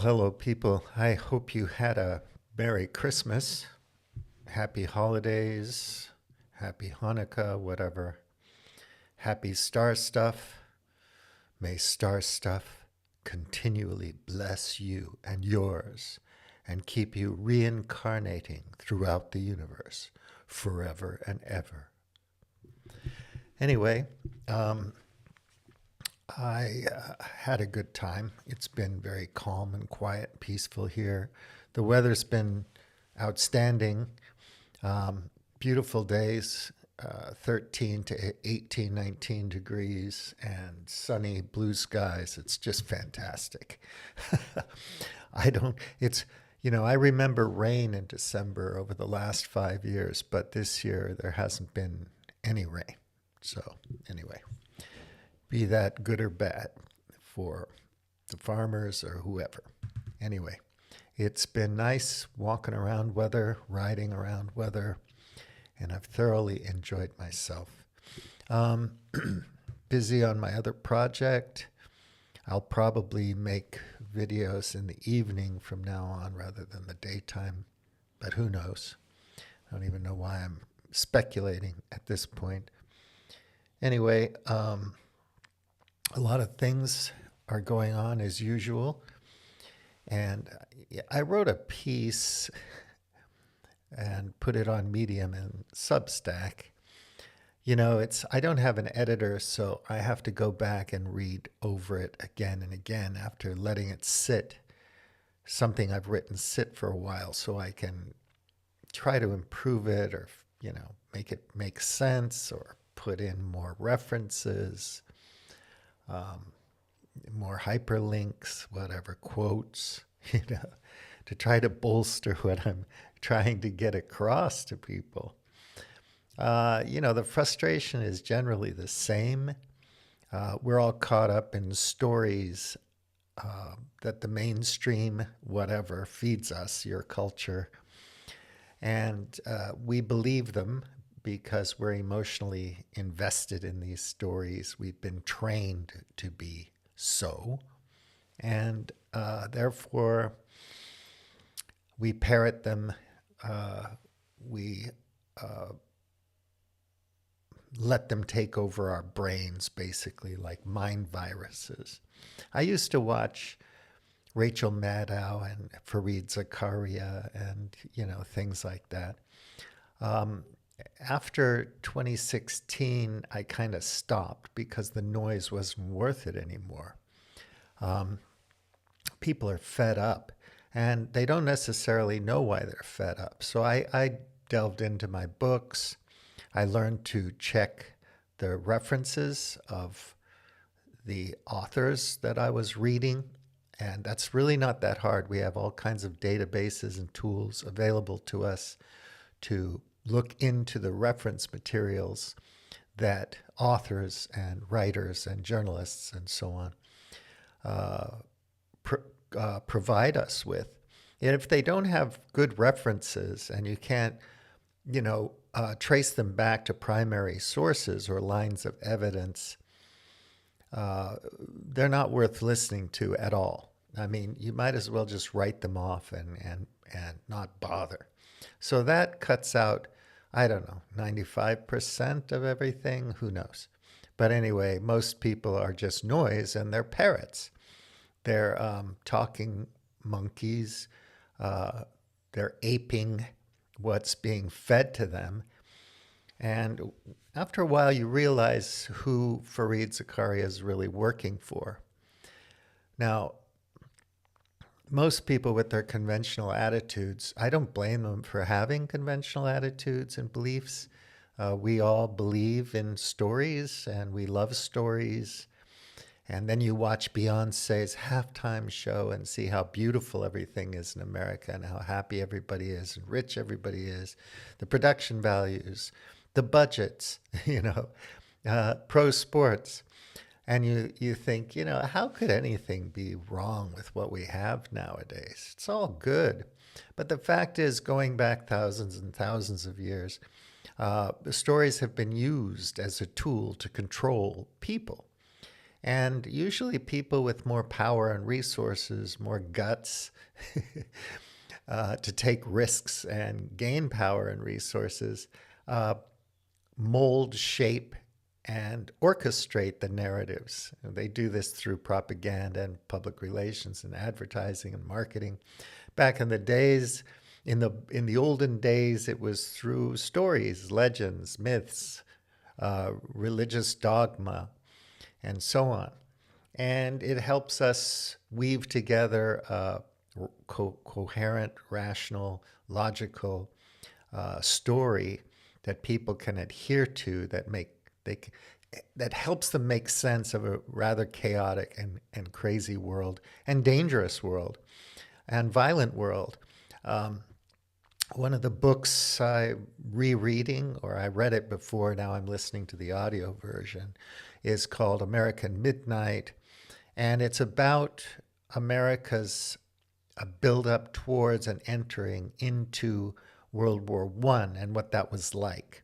hello, people. I hope you had a Merry Christmas, Happy Holidays, Happy Hanukkah, whatever. Happy Star Stuff. May Star Stuff continually bless you and yours and keep you reincarnating throughout the universe forever and ever. Anyway, I had a good time. It's been very calm and quiet and peaceful here. The weather's been outstanding. Beautiful days, 13 to 18, 19 degrees, and sunny blue skies. It's just fantastic. I don't, it's, I remember rain in December over the last 5 years, but this year there hasn't been any rain. So, anyway, be that good or bad for the farmers or whoever. Anyway, it's been nice walking around weather, riding around weather, and I've thoroughly enjoyed myself. Busy on my other project. I'll probably make videos in the evening from now on rather than the daytime, but who knows? I don't even know why I'm speculating at this point. Anyway, a lot of things are going on as usual. And I wrote a piece and put it on Medium and Substack. I don't have an editor, so I have to go back and read over it again and again after letting it sit, something I've written sit for a while, so I can try to improve it or, make it make sense or put in more references, more hyperlinks, whatever, quotes, to try to bolster what I'm trying to get across to people. The frustration is generally the same. We're all caught up in stories that the mainstream, whatever, feeds us, your culture. And we believe them because we're emotionally invested in these stories. We've been trained to be so. And therefore, we parrot them. We let them take over our brains, basically, like mind viruses. I used to watch Rachel Maddow and Fareed Zakaria and, things like that. After 2016, I kind of stopped because the noise wasn't worth it anymore. People are fed up, and they don't necessarily know why they're fed up. So I delved into my books. I learned to check the references of the authors that I was reading, and that's really not that hard. We have all kinds of databases and tools available to us to look into the reference materials that authors and writers and journalists and so on provide us with. And if they don't have good references and you can't, trace them back to primary sources or lines of evidence, they're not worth listening to at all. I mean, you might as well just write them off and not bother. So that cuts out, I don't know, 95% of everything. Who knows? But anyway, most people are just noise and they're parrots. They're talking monkeys. They're aping what's being fed to them. And after a while, you realize who Fareed Zakaria is really working for. Now, most people with their conventional attitudes, I don't blame them for having conventional attitudes and beliefs. We all believe in stories and we love stories. And then you watch Beyonce's halftime show and see how beautiful everything is in America and how happy everybody is and rich everybody is, the production values, the budgets, pro sports. And you think, how could anything be wrong with what we have nowadays? It's all good. But the fact is, going back thousands and thousands of years, the stories have been used as a tool to control people. And usually people with more power and resources, more guts to take risks and gain power and resources, uh, mold, shape, and orchestrate the narratives. They do this through propaganda and public relations and advertising and marketing. Back in the days, in the olden days, it was through stories, legends, myths, religious dogma, and so on. And it helps us weave together a coherent, rational, logical story that people can adhere to they that helps them make sense of a rather chaotic and crazy world and dangerous world and violent world. Um, One of the books I'm rereading, or I read it before, now I'm listening to the audio version, is called American Midnight. And it's about America's build up towards and entering into World War I and what that was like.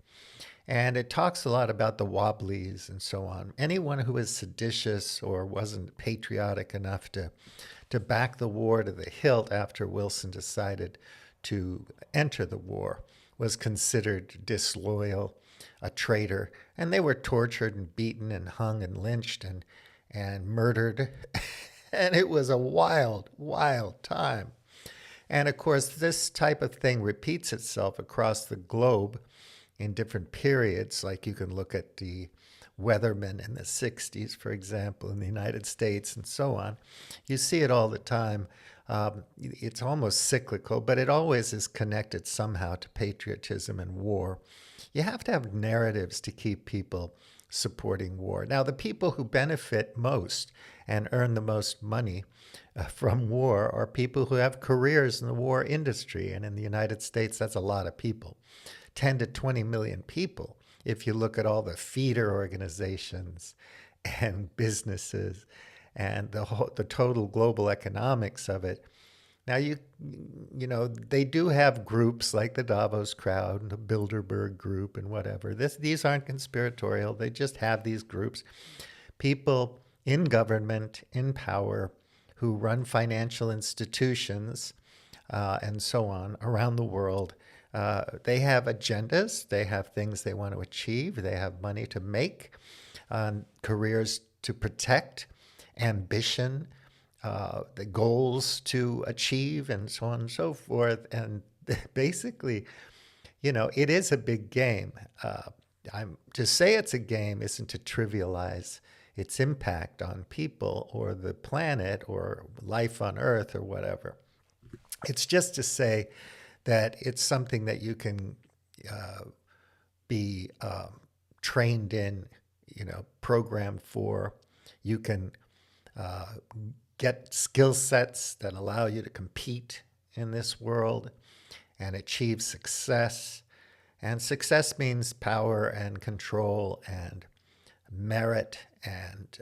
And it talks a lot about the Wobblies and so on. Anyone who was seditious or wasn't patriotic enough to back the war to the hilt after Wilson decided to enter the war was considered disloyal, a traitor, and they were tortured and beaten and hung and lynched and murdered. And it was a wild, wild time. And of course, this type of thing repeats itself across the globe in different periods. Like you can look at the weathermen in the 60s, for example, in the United States and so on. You see it all the time. It's almost cyclical, but it always is connected somehow to patriotism and war. You have to have narratives to keep people supporting war. Now, the people who benefit most and earn the most money from war are people who have careers in the war industry. And in the United States, that's a lot of people, 10 to 20 million people. If you look at all the feeder organizations and businesses and the total global economics of it. Now, you know, they do have groups like the Davos crowd and the Bilderberg group and whatever. These aren't conspiratorial. They just have these groups. People in government, in power, who run financial institutions and so on around the world. They have agendas. They have things they want to achieve. They have money to make, careers to protect, ambition, the goals to achieve, and so on and so forth. And basically, you know, it is a big game. To say it's a game isn't to trivialize its impact on people or the planet or life on Earth or whatever. It's just to say that it's something that you can be trained in, you know, programmed for. You can get skill sets that allow you to compete in this world and achieve success. And success means power and control and merit and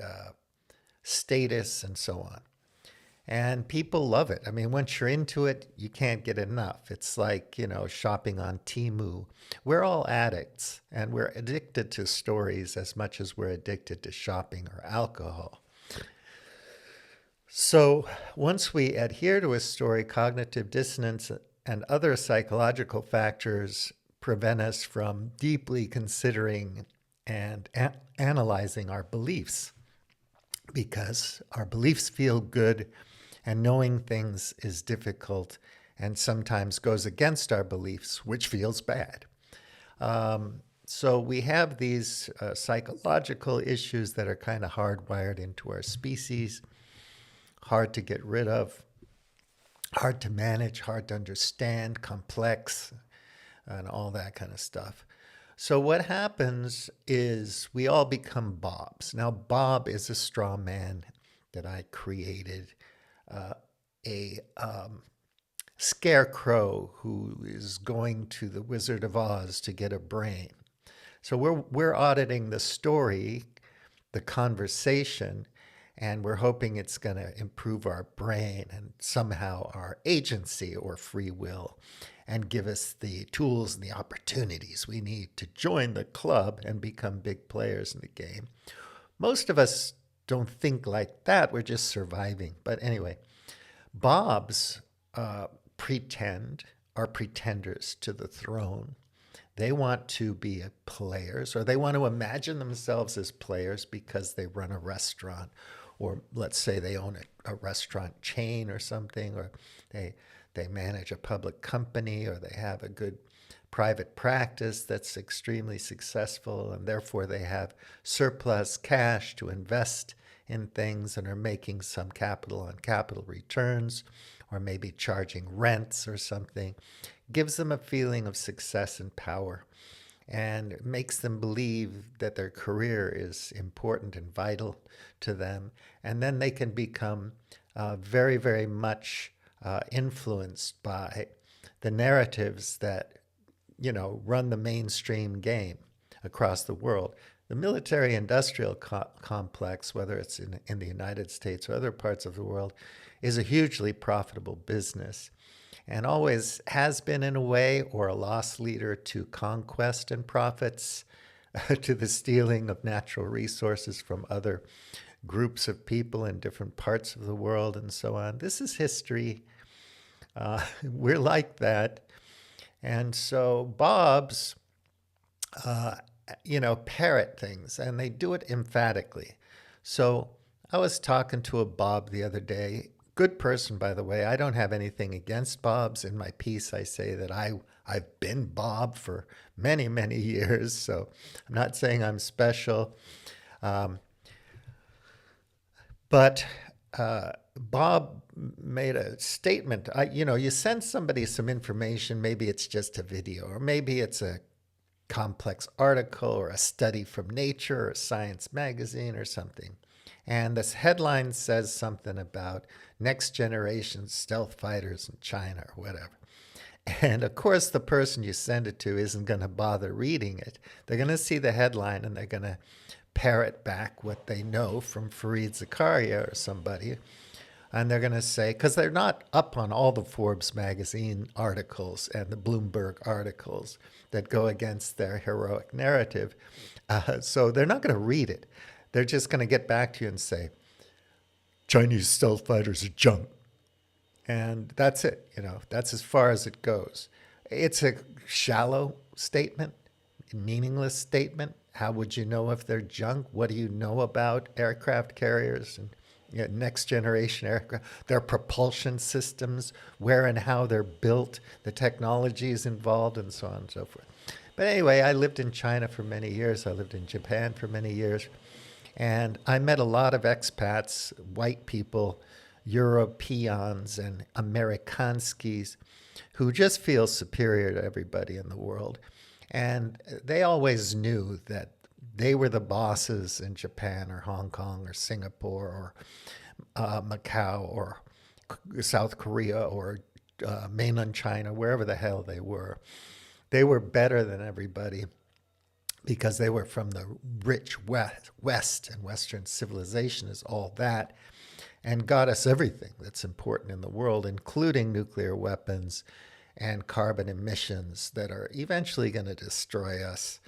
status and so on. And people love it. I mean, once you're into it, you can't get enough. It's like, you know, shopping on Temu. We're all addicts, and we're addicted to stories as much as we're addicted to shopping or alcohol. So once we adhere to a story, cognitive dissonance and other psychological factors prevent us from deeply considering and analyzing our beliefs, because our beliefs feel good and knowing things is difficult and sometimes goes against our beliefs, which feels bad. So we have these psychological issues that are kind of hardwired into our species, hard to get rid of, hard to manage, hard to understand, complex, and all that kind of stuff. So what happens is we all become Bobs. Now, Bob is a straw man that I created, a scarecrow who is going to the Wizard of Oz to get a brain. So we're auditing the story, the conversation, and we're hoping it's going to improve our brain and somehow our agency or free will and give us the tools and the opportunities we need to join the club and become big players in the game. Most of us don't think like that. We're just surviving. But anyway, Bobs pretend are pretenders to the throne. They want to be players, or they want to imagine themselves as players because they run a restaurant, or let's say they own a restaurant chain or something, or they manage a public company, or they have a good private practice that's extremely successful, and therefore they have surplus cash to invest in things and are making some capital on capital returns, or maybe charging rents or something. Gives them a feeling of success and power, and makes them believe that their career is important and vital to them. And then they can become very, very much influenced by the narratives that, run the mainstream game across the world. The military industrial complex, whether it's in the United States or other parts of the world, is a hugely profitable business, and always has been in a way, or a loss leader to conquest and profits, to the stealing of natural resources from other groups of people in different parts of the world, and so on. This is history. We're like that. And so Bob's, parrot things, and they do it emphatically. So I was talking to a Bob the other day. Good person, by the way. I don't have anything against Bobs. In my piece, I say that I've been Bob for many, many years. So I'm not saying I'm special. But Bob made a statement. You send somebody some information. Maybe it's just a video, or maybe it's a complex article or a study from Nature or Science magazine or something. And this headline says something about next generation stealth fighters in China or whatever. And of course, the person you send it to isn't going to bother reading it. They're going to see the headline and they're going to parrot back what they know from Fareed Zakaria or somebody. And they're going to say, because they're not up on all the Forbes magazine articles and the Bloomberg articles that go against their heroic narrative. So they're not going to read it. They're just going to get back to you and say, Chinese stealth fighters are junk. And that's it. That's as far as it goes. It's a shallow statement, a meaningless statement. How would you know if they're junk? What do you know about aircraft carriers and next generation aircraft, their propulsion systems, where and how they're built, the technologies involved, and so on and so forth. But anyway, I lived in China for many years. I lived in Japan for many years. And I met a lot of expats, white people, Europeans, and Amerikanskis who just feel superior to everybody in the world. And they always knew that they were the bosses in Japan or Hong Kong or Singapore or Macau or South Korea or mainland China, wherever the hell they were. They were better than everybody because they were from the rich West, and Western civilization is all that, and got us everything that's important in the world, including nuclear weapons and carbon emissions that are eventually going to destroy us.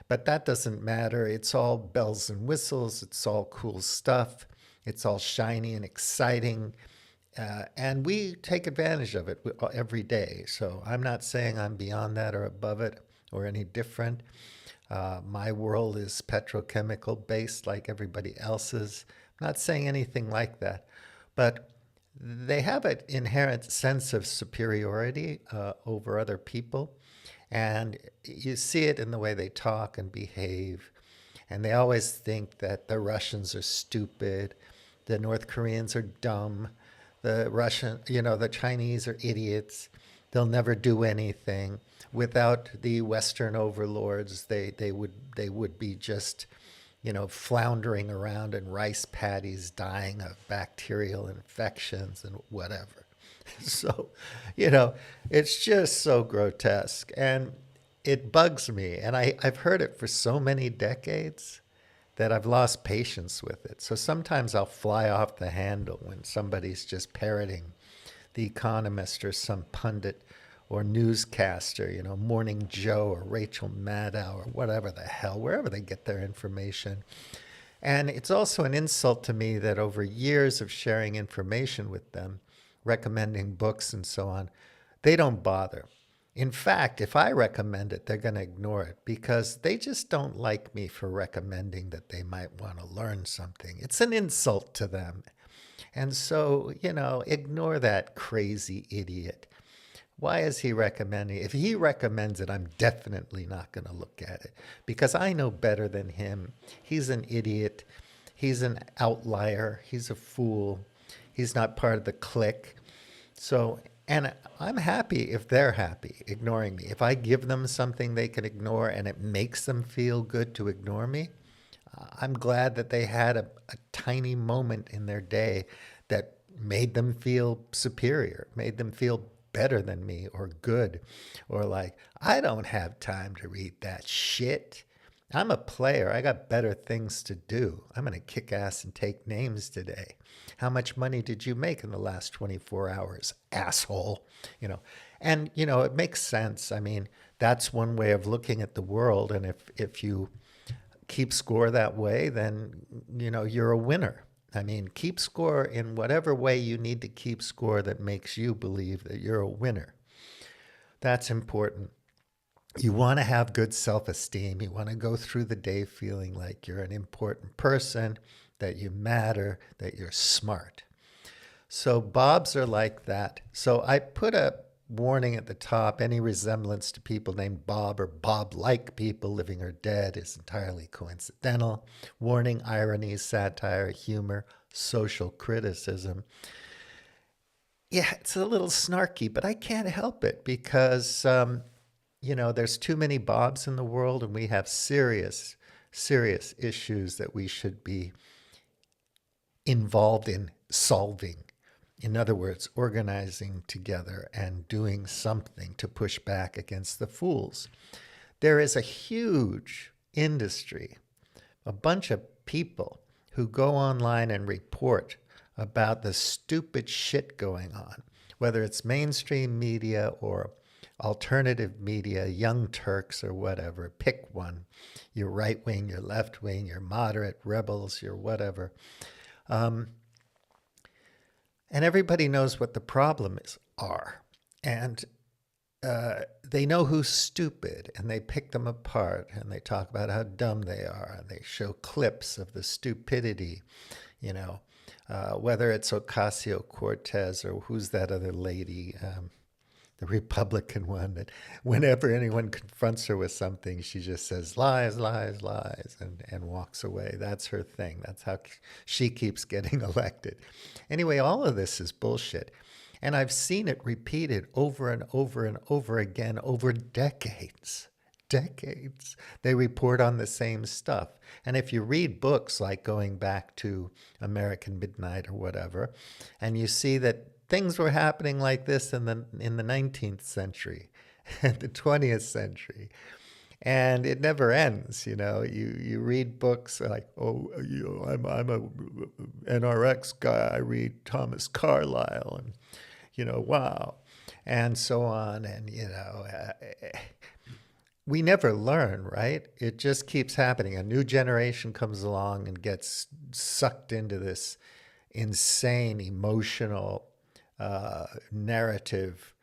But that doesn't matter. It's all bells and whistles. It's all cool stuff. It's all shiny and exciting. And we take advantage of it every day. So I'm not saying I'm beyond that or above it or any different. My world is petrochemical based like everybody else's. I'm not saying anything like that. But they have an inherent sense of superiority over other people. And you see it in the way they talk and behave. And they always think that the Russians are stupid, the North Koreans are dumb, the Chinese are idiots. They'll never do anything. Without the Western overlords, they would be just, floundering around in rice paddies, dying of bacterial infections and whatever. So, it's just so grotesque, and it bugs me. And I've heard it for so many decades that I've lost patience with it. So sometimes I'll fly off the handle when somebody's just parroting The Economist or some pundit or newscaster, Morning Joe or Rachel Maddow or whatever the hell, wherever they get their information. And it's also an insult to me that over years of sharing information with them, recommending books and so on, they don't bother. In fact, if I recommend it, they're going to ignore it because they just don't like me for recommending that they might want to learn something. It's an insult to them. And so, ignore that crazy idiot. Why is he recommending it? If he recommends it, I'm definitely not going to look at it because I know better than him. He's an idiot. He's an outlier. He's a fool. He's not part of the clique. So, and I'm happy if they're happy ignoring me. If I give them something they can ignore and it makes them feel good to ignore me, I'm glad that they had a tiny moment in their day that made them feel superior, made them feel better than me or good, or like, I don't have time to read that shit. I'm a player. I got better things to do. I'm going to kick ass and take names today. How much money did you make in the last 24 hours, asshole? And it makes sense. I mean, that's one way of looking at the world. And if you keep score that way, then, you're a winner. I mean, keep score in whatever way you need to keep score that makes you believe that you're a winner. That's important. You want to have good self-esteem. You want to go through the day feeling like you're an important person, that you matter, that you're smart. So Bobs are like that. So I put a warning at the top. Any resemblance to people named Bob or Bob-like people, living or dead, is entirely coincidental. Warning: irony, satire, humor, social criticism. Yeah, it's a little snarky, but I can't help it because, there's too many Bobs in the world and we have serious, serious issues that we should be involved in solving. In other words, organizing together and doing something to push back against the fools. There is a huge industry, a bunch of people who go online and report about the stupid shit going on, whether it's mainstream media or alternative media, Young Turks or whatever. Pick one. You're right wing, you're left wing, you're moderate, rebels, you're whatever. And everybody knows what the problems are. And they know who's stupid, and they pick them apart, and they talk about how dumb they are, and they show clips of the stupidity, whether it's Ocasio-Cortez or who's that other lady, the Republican one, that whenever anyone confronts her with something, she just says lies, lies, lies, and walks away. That's her thing. That's how she keeps getting elected. Anyway, all of this is bullshit. And I've seen it repeated over and over and over again over decades. Decades. They report on the same stuff. And if you read books like going back to American Midnight or whatever, and you see that things were happening like this in the 19th century, the 20th century, and it never ends. You read books like, I'm a NRX guy. I read Thomas Carlyle, and wow, and so on, and we never learn, right? It just keeps happening. A new generation comes along and gets sucked into this insane emotional narrative,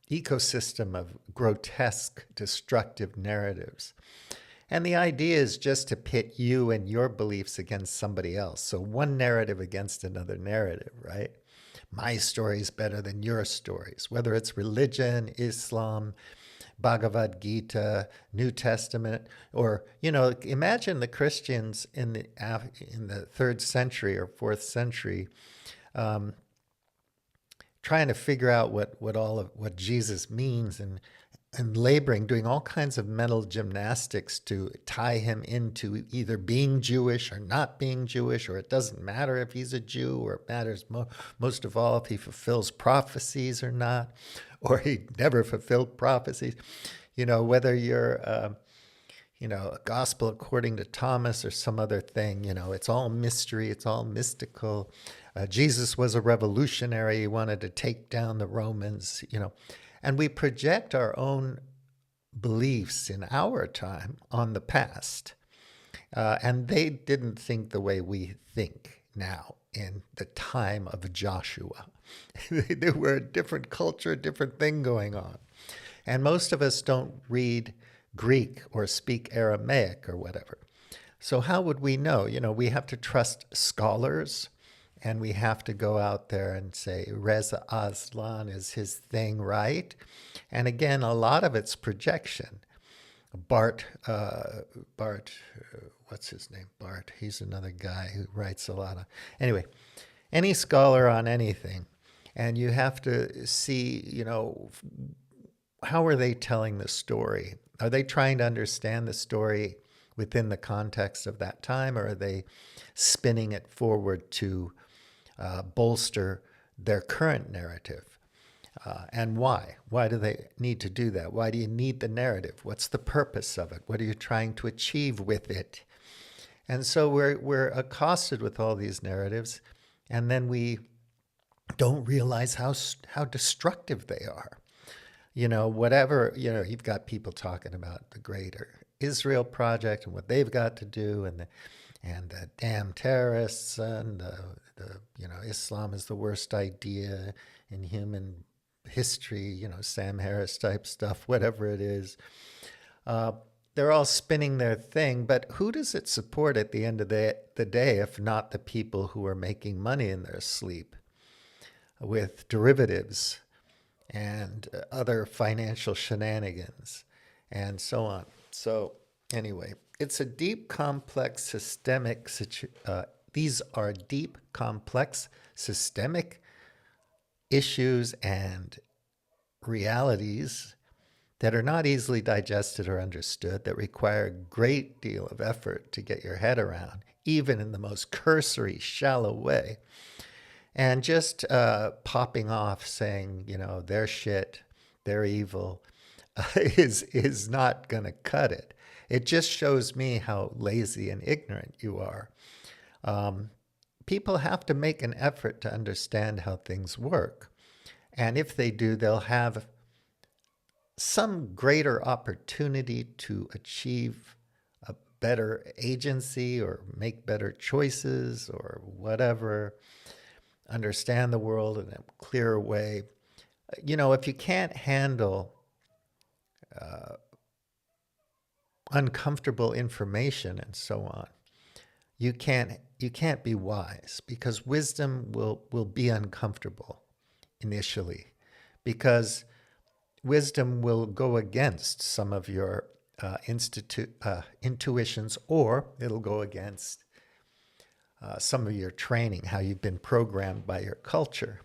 ecosystem of grotesque, destructive narratives. And the idea is just to pit you and your beliefs against somebody else. So one narrative against another narrative, right? My story is better than your stories, whether it's religion, Islam, Bhagavad Gita, New Testament, or, imagine the Christians in the 3rd century or 4th century trying to figure out what Jesus means and laboring, doing all kinds of mental gymnastics to tie him into either being Jewish or not being Jewish, or it doesn't matter if he's a Jew, or it matters most of all if he fulfills prophecies or not, or he never fulfilled prophecies. Whether you're a gospel according to Thomas or some other thing, it's all mystery, it's all mystical. Jesus was a revolutionary. He wanted to take down the Romans, and we project our own beliefs in our time on the past. And they didn't think the way we think now in the time of Joshua. They were a different culture, a different thing going on. And most of us don't read Greek or speak Aramaic or whatever. So how would we know? We have to trust scholars, and we have to go out there and say Reza Aslan is his thing, right? And again, a lot of it's projection. Bart, what's his name? Bart. He's another guy who writes a lot of. Anyway, any scholar on anything, and you have to see, how are they telling the story? Are they trying to understand the story within the context of that time, or are they spinning it forward to bolster their current narrative? And why? Why do they need to do that? Why do you need the narrative? What's the purpose of it? What are you trying to achieve with it? And so we're accosted with all these narratives, and then we don't realize how destructive they are. Whatever, you've got people talking about the greater Israel project and what they've got to do, and the damn terrorists, and Islam is the worst idea in human history, Sam Harris type stuff, whatever it is. They're all spinning their thing, but who does it support at the end of the day if not the people who are making money in their sleep with derivatives and other financial shenanigans and so on? So anyway, it's a deep, complex, systemic these are deep, complex, systemic issues and realities that are not easily digested or understood, that require a great deal of effort to get your head around, even in the most cursory, shallow way. And just popping off saying, they're shit, they're evil, is not going to cut it. It just shows me how lazy and ignorant you are. People have to make an effort to understand how things work. And if they do, they'll have some greater opportunity to achieve a better agency or make better choices or whatever, understand the world in a clearer way. If you can't handle uncomfortable information and so on, you can't be wise, because wisdom will be uncomfortable initially, because wisdom will go against some of your intuitions, or it'll go against some of your training, how you've been programmed by your culture.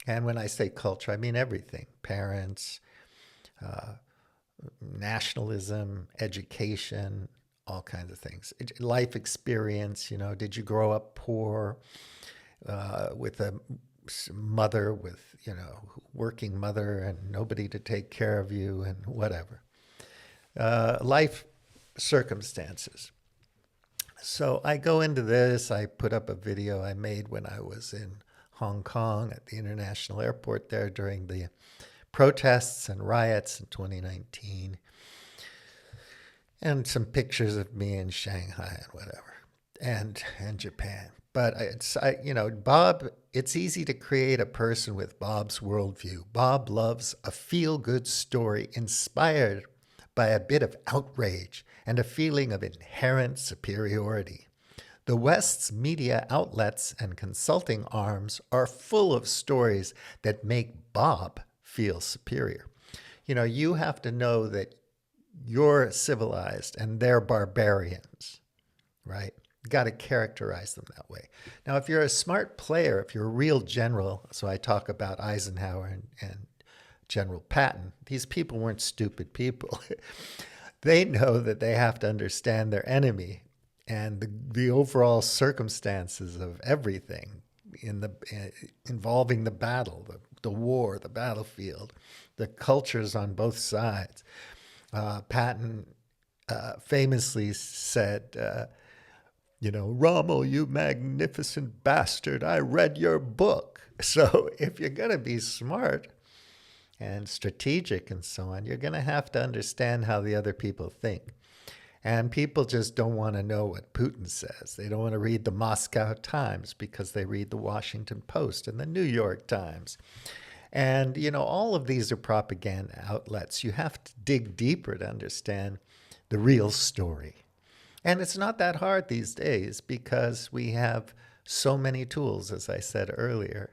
And when I say culture, I mean everything: parents, nationalism, education, all kinds of things. Life experience, did you grow up poor with a mother with, working mother and nobody to take care of you and whatever. Life circumstances. So I go into this. I put up a video I made when I was in Hong Kong at the international airport there during the protests and riots in 2019. And some pictures of me in Shanghai and whatever, and Japan. But Bob, it's easy to create a person with Bob's worldview. Bob loves a feel-good story inspired by a bit of outrage and a feeling of inherent superiority. The West's media outlets and consulting arms are full of stories that make Bob feel superior. You have to know that you're civilized and they're barbarians, right? You got to characterize them that way. Now, if you're a smart player, if you're a real general, so I talk about Eisenhower and General Patton, these people weren't stupid people. They know that they have to understand their enemy and the overall circumstances of everything involving the battle, the war, the battlefield, the cultures on both sides. Patton famously said, Rommel, you magnificent bastard, I read your book. So if you're going to be smart and strategic and so on, you're going to have to understand how the other people think. And people just don't want to know what Putin says. They don't want to read the Moscow Times because they read the Washington Post and the New York Times. And, all of these are propaganda outlets. You have to dig deeper to understand the real story. And it's not that hard these days because we have so many tools, as I said earlier.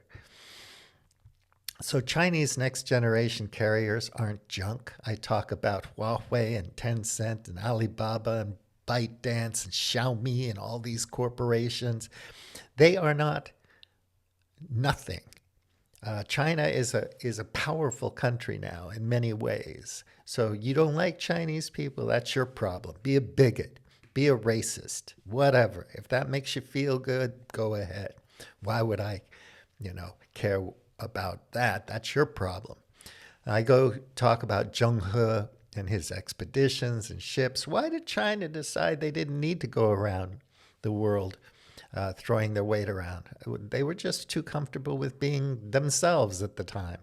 So Chinese next generation carriers aren't junk. I talk about Huawei and Tencent and Alibaba and ByteDance and Xiaomi and all these corporations. They are not nothing. China is a powerful country now in many ways. So you don't like Chinese people, that's your problem. Be a bigot, be a racist, whatever. If that makes you feel good, go ahead. Why would I, care about that? That's your problem. I go talk about Zheng He and his expeditions and ships. Why did China decide they didn't need to go around the world throwing their weight around? They were just too comfortable with being themselves at the time.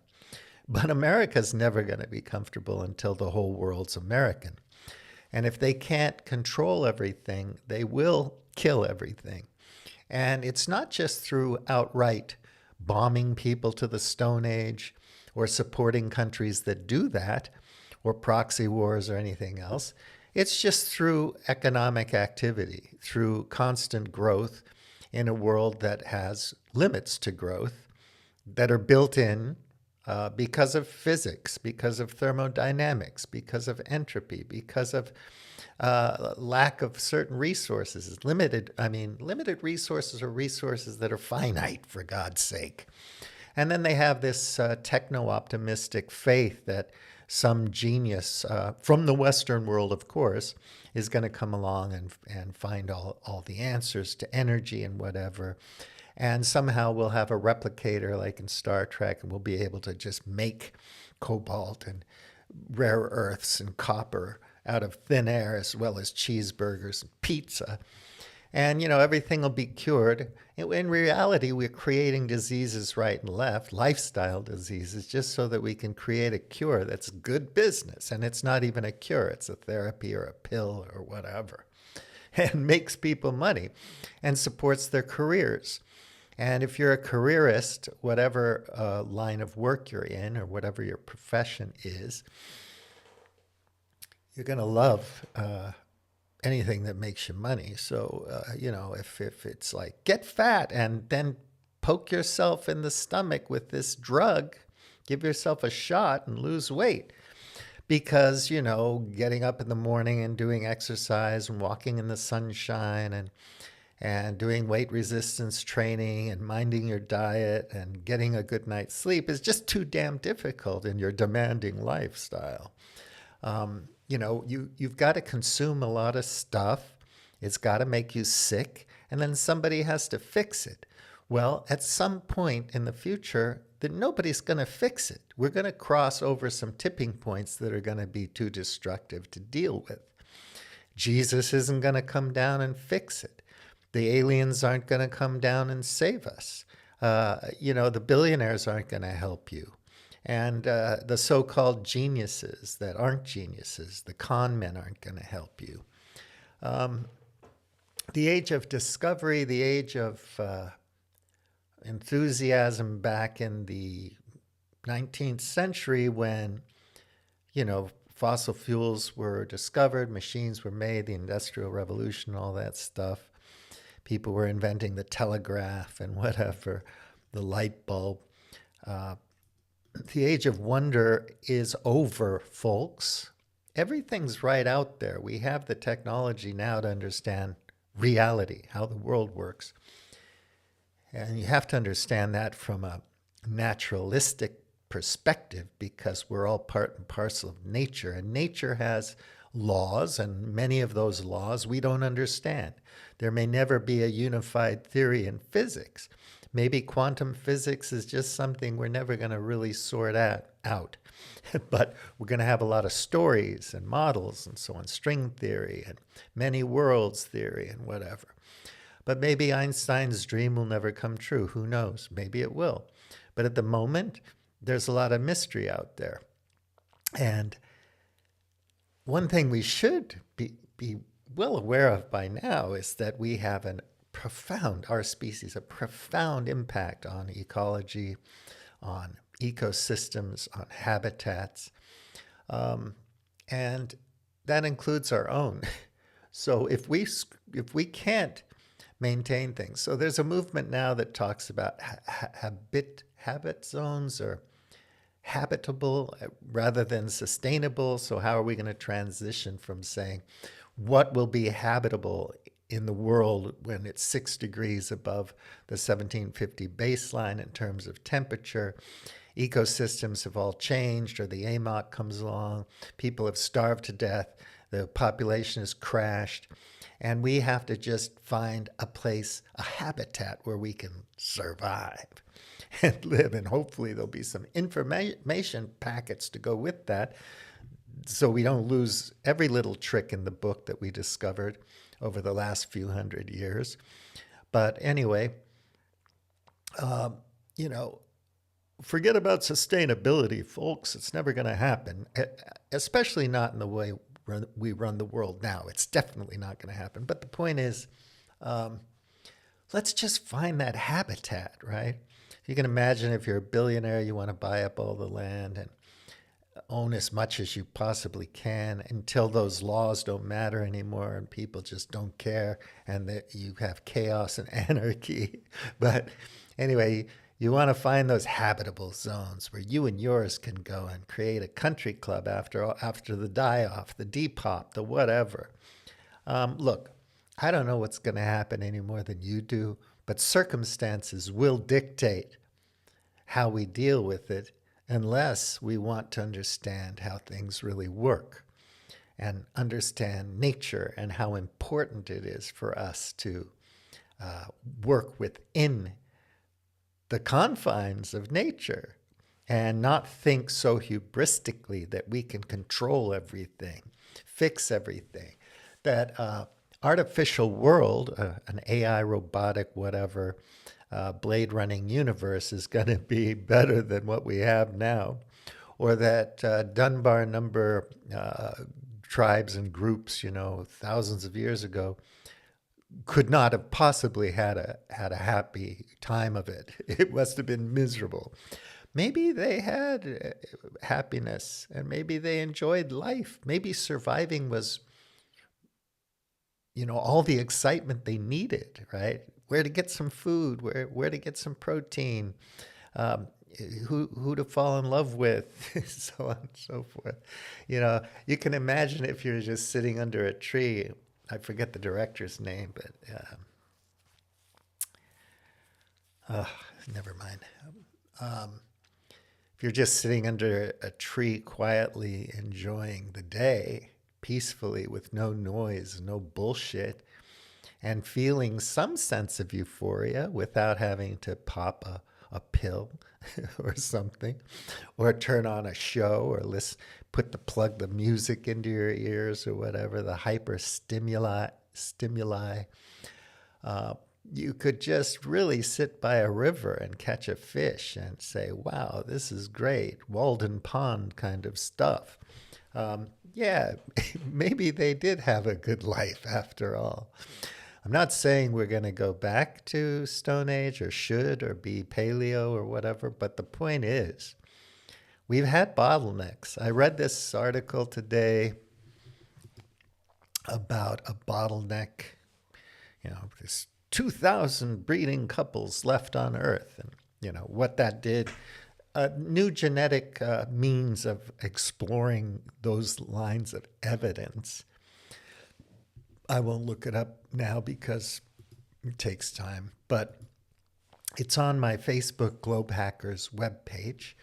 But America's never going to be comfortable until the whole world's American. And if they can't control everything, they will kill everything. And it's not just through outright bombing people to the Stone Age or supporting countries that do that or proxy wars or anything else. It's just through economic activity, through constant growth in a world that has limits to growth that are built in because of physics, because of thermodynamics, because of entropy, because of lack of certain resources. Limited resources are resources that are finite, for God's sake. And then they have this techno-optimistic faith that some genius from the Western world, of course, is going to come along and find all the answers to energy and whatever. And somehow we'll have a replicator like in Star Trek, and we'll be able to just make cobalt and rare earths and copper out of thin air, as well as cheeseburgers and pizza. And, everything will be cured. In reality, we're creating diseases right and left, lifestyle diseases, just so that we can create a cure that's good business. And it's not even a cure. It's a therapy or a pill or whatever. And makes people money and supports their careers. And if you're a careerist, whatever line of work you're in or whatever your profession is, you're going to love anything that makes you money. So, if it's like get fat and then poke yourself in the stomach with this drug, give yourself a shot and lose weight. Because, getting up in the morning and doing exercise and walking in the sunshine and doing weight resistance training and minding your diet and getting a good night's sleep is just too damn difficult in your demanding lifestyle. You've got to consume a lot of stuff. It's got to make you sick, and then somebody has to fix it. Well, at some point in the future, nobody's going to fix it. We're going to cross over some tipping points that are going to be too destructive to deal with. Jesus isn't going to come down and fix it. The aliens aren't going to come down and save us. The billionaires aren't going to help you. And the so-called geniuses that aren't geniuses, the con men, aren't going to help you. The age of discovery, the age of enthusiasm back in the 19th century when, fossil fuels were discovered, machines were made, the Industrial Revolution, all that stuff. People were inventing the telegraph and whatever, the light bulb. The age of wonder is over, folks. Everything's right out there. We have the technology now to understand reality, how the world works. And you have to understand that from a naturalistic perspective because we're all part and parcel of nature. And nature has laws, and many of those laws we don't understand. There may never be a unified theory in physics. Maybe quantum physics is just something we're never going to really sort out. But we're going to have a lot of stories and models and so on, string theory and many worlds theory and whatever. But maybe Einstein's dream will never come true. Who knows? Maybe it will. But at the moment, there's a lot of mystery out there. And one thing we should be well aware of by now is that we have our species, a profound impact on ecology, on ecosystems, on habitats, and that includes our own. So if we can't maintain things, so there's a movement now that talks about habit zones, or habitable rather than sustainable. So how are we going to transition from saying what will be habitable in the world when it's 6 degrees above the 1750 baseline in terms of temperature? Ecosystems have all changed, or the AMOC comes along. People have starved to death. The population has crashed. And we have to just find a place, a habitat where we can survive and live. And hopefully there'll be some information packets to go with that, so we don't lose every little trick in the book that we discovered over the last few hundred years. But anyway, you know, forget about sustainability, folks. It's never going to happen, especially not in the way we run the world now. It's definitely not going to happen. But the point is, let's just find that habitat, right? You can imagine if you're a billionaire, you want to buy up all the land and own as much as you possibly can until those laws don't matter anymore and people just don't care, and that you have chaos and anarchy. But anyway, you want to find those habitable zones where you and yours can go and create a country club after the die-off, the depop, the whatever. Look, I don't know what's going to happen any more than you do, but circumstances will dictate how we deal with it, unless we want to understand how things really work and understand nature and how important it is for us to work within the confines of nature and not think so hubristically that we can control everything, fix everything. That artificial world, an AI, robotic, whatever, blade running universe is going to be better than what we have now, or that Dunbar number tribes and groups, thousands of years ago, could not have possibly had a happy time of it. It must have been miserable. Maybe they had happiness, and maybe they enjoyed life. Maybe surviving was, all the excitement they needed, right? Where to get some food, where to get some protein, who to fall in love with, so on and so forth. You can imagine if you're just sitting under a tree. I forget the director's name, but never mind. If you're just sitting under a tree quietly enjoying the day peacefully with no noise, no bullshit, and feeling some sense of euphoria without having to pop a pill or something, or turn on a show, or plug the music into your ears, or whatever, the hyper stimuli. You could just really sit by a river and catch a fish and say, wow, this is great, Walden Pond kind of stuff. Yeah, maybe they did have a good life after all. I'm not saying we're going to go back to Stone Age, or should, or be paleo or whatever, but the point is, we've had bottlenecks. I read this article today about a bottleneck. There's 2,000 breeding couples left on Earth, and what that did. A new genetic means of exploring those lines of evidence. I won't look it up now because it takes time, but it's on my Facebook Globe Hackers webpage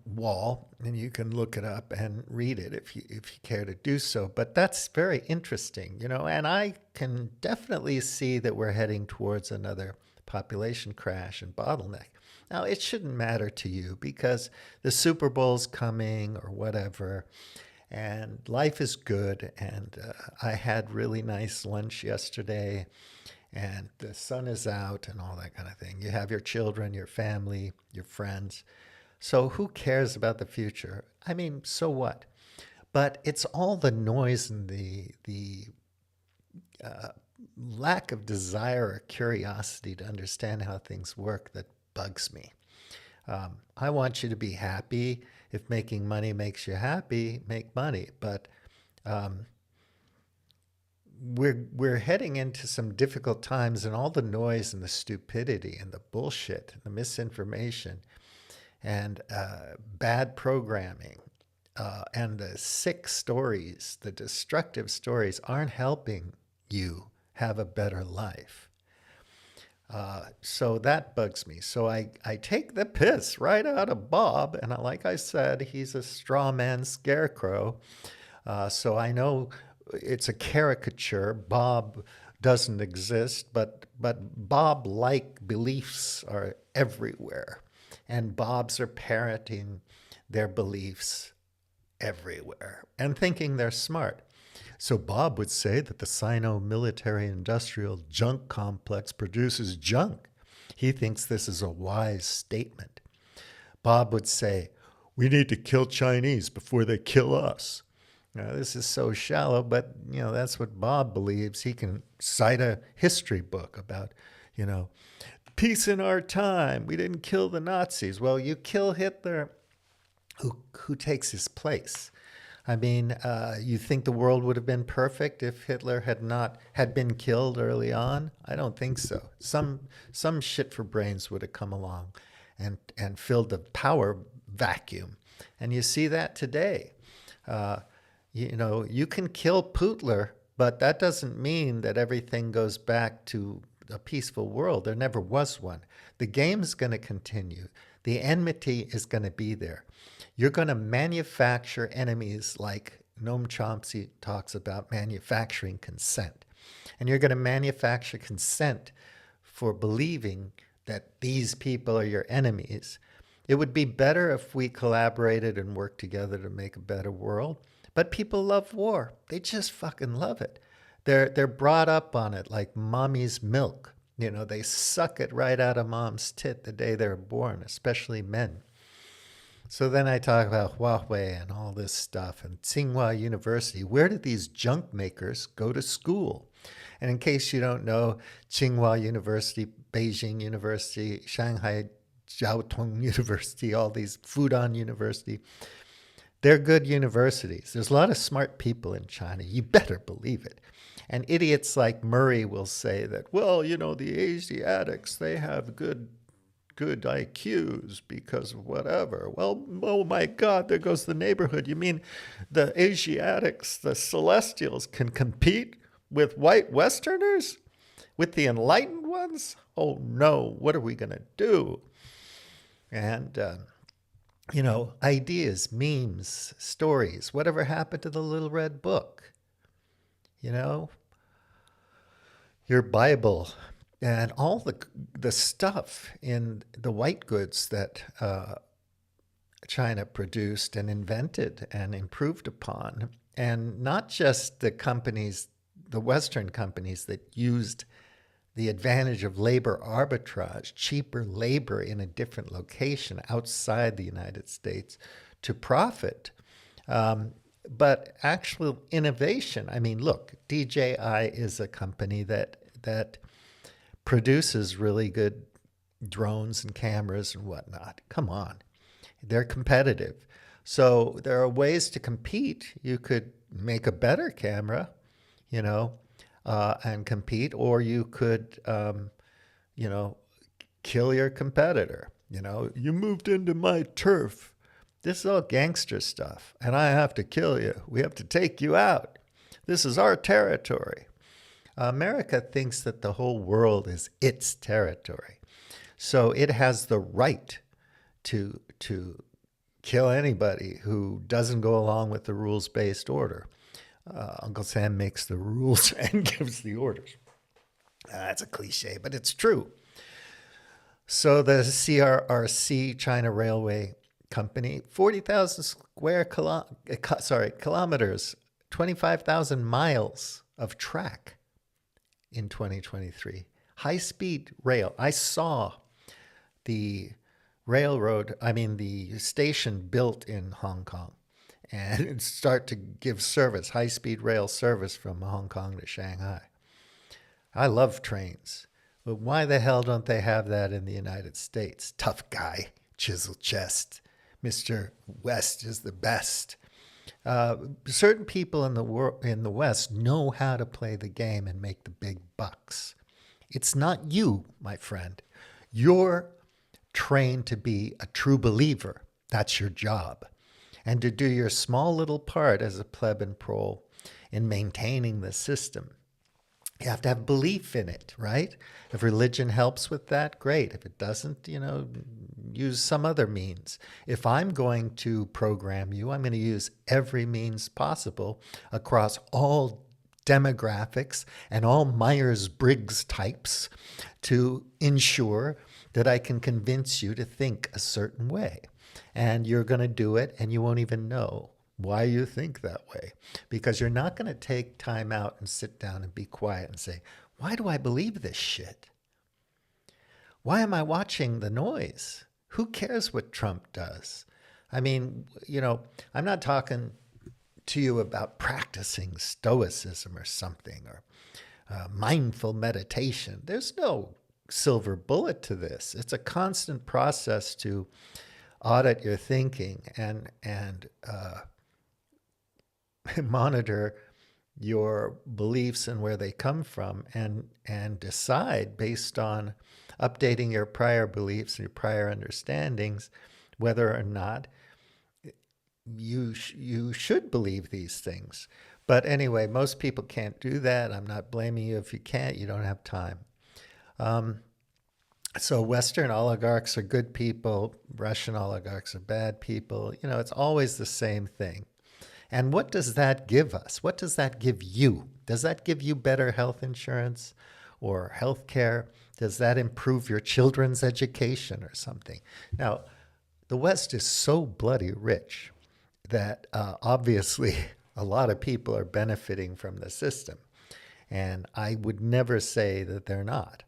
wall, and you can look it up and read it if you care to do so. But that's very interesting, and I can definitely see that we're heading towards another population crash and bottleneck. Now, it shouldn't matter to you because the Super Bowl's coming or whatever, and life is good. And I had really nice lunch yesterday, and the sun is out and all that kind of thing. You have your children, your family, your friends. So who cares about the future? I mean, so what? But it's all the noise and the lack of desire or curiosity to understand how things work that bugs me. I want you to be happy. If making money makes you happy, make money. But we're heading into some difficult times, and all the noise and the stupidity and the bullshit and the misinformation and bad programming and the sick stories, the destructive stories aren't helping you have a better life. So that bugs me. So I take the piss right out of Bob. And like I said, he's a straw man scarecrow. So I know it's a caricature. Bob doesn't exist, but Bob-like beliefs are everywhere. And Bobs are parroting their beliefs everywhere and thinking they're smart. So Bob would say that the Sino-military industrial junk complex produces junk. He thinks this is a wise statement. Bob would say, we need to kill Chinese before they kill us. Now, this is so shallow, but that's what Bob believes. He can cite a history book about, peace in our time. We didn't kill the Nazis. Well, you kill Hitler, who takes his place? I mean, you think the world would have been perfect if Hitler had been killed early on? I don't think so. Some shit for brains would have come along and filled the power vacuum. And you see that today. You can kill Putler, but that doesn't mean that everything goes back to a peaceful world. There never was one. The game's going to continue. The enmity is going to be there. You're going to manufacture enemies like Noam Chomsky talks about manufacturing consent. And you're going to manufacture consent for believing that these people are your enemies. It would be better if we collaborated and worked together to make a better world. But people love war. They just fucking love it. They're brought up on it like mommy's milk. They suck it right out of mom's tit the day they're born, especially men. So then I talk about Huawei and all this stuff and Tsinghua University. Where did these junk makers go to school? And in case you don't know, Tsinghua University, Beijing University, Shanghai Jiao Tong University, all these Fudan University, they're good universities. There's a lot of smart people in China. You better believe it. And idiots like Murray will say that, well, the Asiatics, they have good IQs because of whatever. Well, oh my God, there goes the neighborhood. You mean the Asiatics, the Celestials, can compete with white Westerners? With the enlightened ones? Oh no, what are we going to do? And, ideas, memes, stories, whatever happened to the little red book? Your Bible, and all the stuff in the white goods that China produced and invented and improved upon, and not just the companies, the Western companies that used the advantage of labor arbitrage, cheaper labor in a different location outside the United States to profit. But actual innovation, I mean, look, DJI is a company that produces really good drones and cameras and whatnot. Come on. They're competitive. So there are ways to compete. You could make a better camera, and compete, or you could, kill your competitor. You moved into my turf. This is all gangster stuff, and I have to kill you. We have to take you out. This is our territory. America thinks that the whole world is its territory. So it has the right to kill anybody who doesn't go along with the rules-based order. Uncle Sam makes the rules and gives the orders. That's a cliche, but it's true. So the CRRC, China Railway Company, 40,000 kilometers, 25,000 miles of track in 2023. High-speed rail. I saw the the station built in Hong Kong. and start to give service, high-speed rail service from Hong Kong to Shanghai. I love trains, but why the hell don't they have that in the United States? Tough guy, chisel chest. Mr. West is the best. Certain people in the West know how to play the game and make the big bucks. It's not you, my friend. You're trained to be a true believer. That's your job. And to do your small little part as a pleb and prole in maintaining the system. You have to have belief in it, right? If religion helps with that, great. If it doesn't, use some other means. If I'm going to program you, I'm going to use every means possible across all demographics and all Myers-Briggs types to ensure that I can convince you to think a certain way. And you're going to do it, and you won't even know why you think that way, because you're not going to take time out and sit down and be quiet and say, why do I believe this shit? Why am I watching the noise? Who cares what Trump does? I mean, I'm not talking to you about practicing stoicism or something, or mindful meditation. There's no silver bullet to this. It's a constant process to audit your thinking and monitor your beliefs and where they come from, and decide based on updating your prior beliefs and your prior understandings whether or not you should believe these things. But anyway, most people can't do that. I'm not blaming you if you can't. You don't have time. So Western oligarchs are good people. Russian oligarchs are bad people. It's always the same thing. And what does that give us? What does that give you? Does that give you better health insurance or health care? Does that improve your children's education or something? Now, the West is so bloody rich that obviously a lot of people are benefiting from the system. And I would never say that they're not.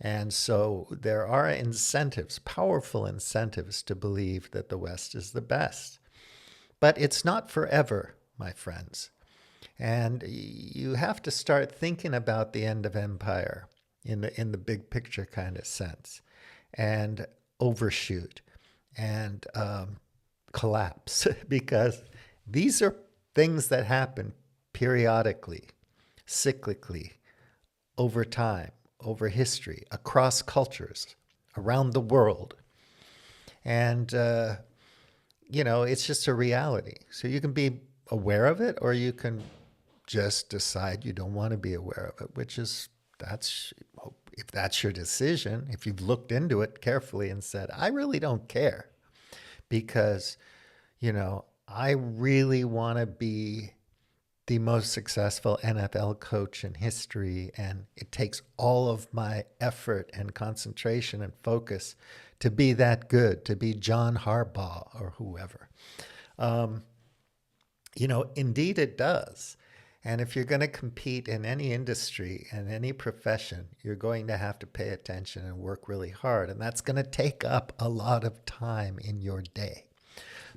And so there are incentives, powerful incentives, to believe that the West is the best. But it's not forever, my friends. And you have to start thinking about the end of empire in the big picture kind of sense, and overshoot and collapse, because these are things that happen periodically, cyclically, over time, over history, across cultures, around the world. And it's just a reality. So you can be aware of it, or you can just decide you don't want to be aware of it, if that's your decision, if you've looked into it carefully and said, I really don't care, because, I really want to be the most successful NFL coach in history, and it takes all of my effort and concentration and focus to be that good, to be John Harbaugh or whoever. Indeed it does. And if you're going to compete in any industry and any profession, you're going to have to pay attention and work really hard. And that's going to take up a lot of time in your day.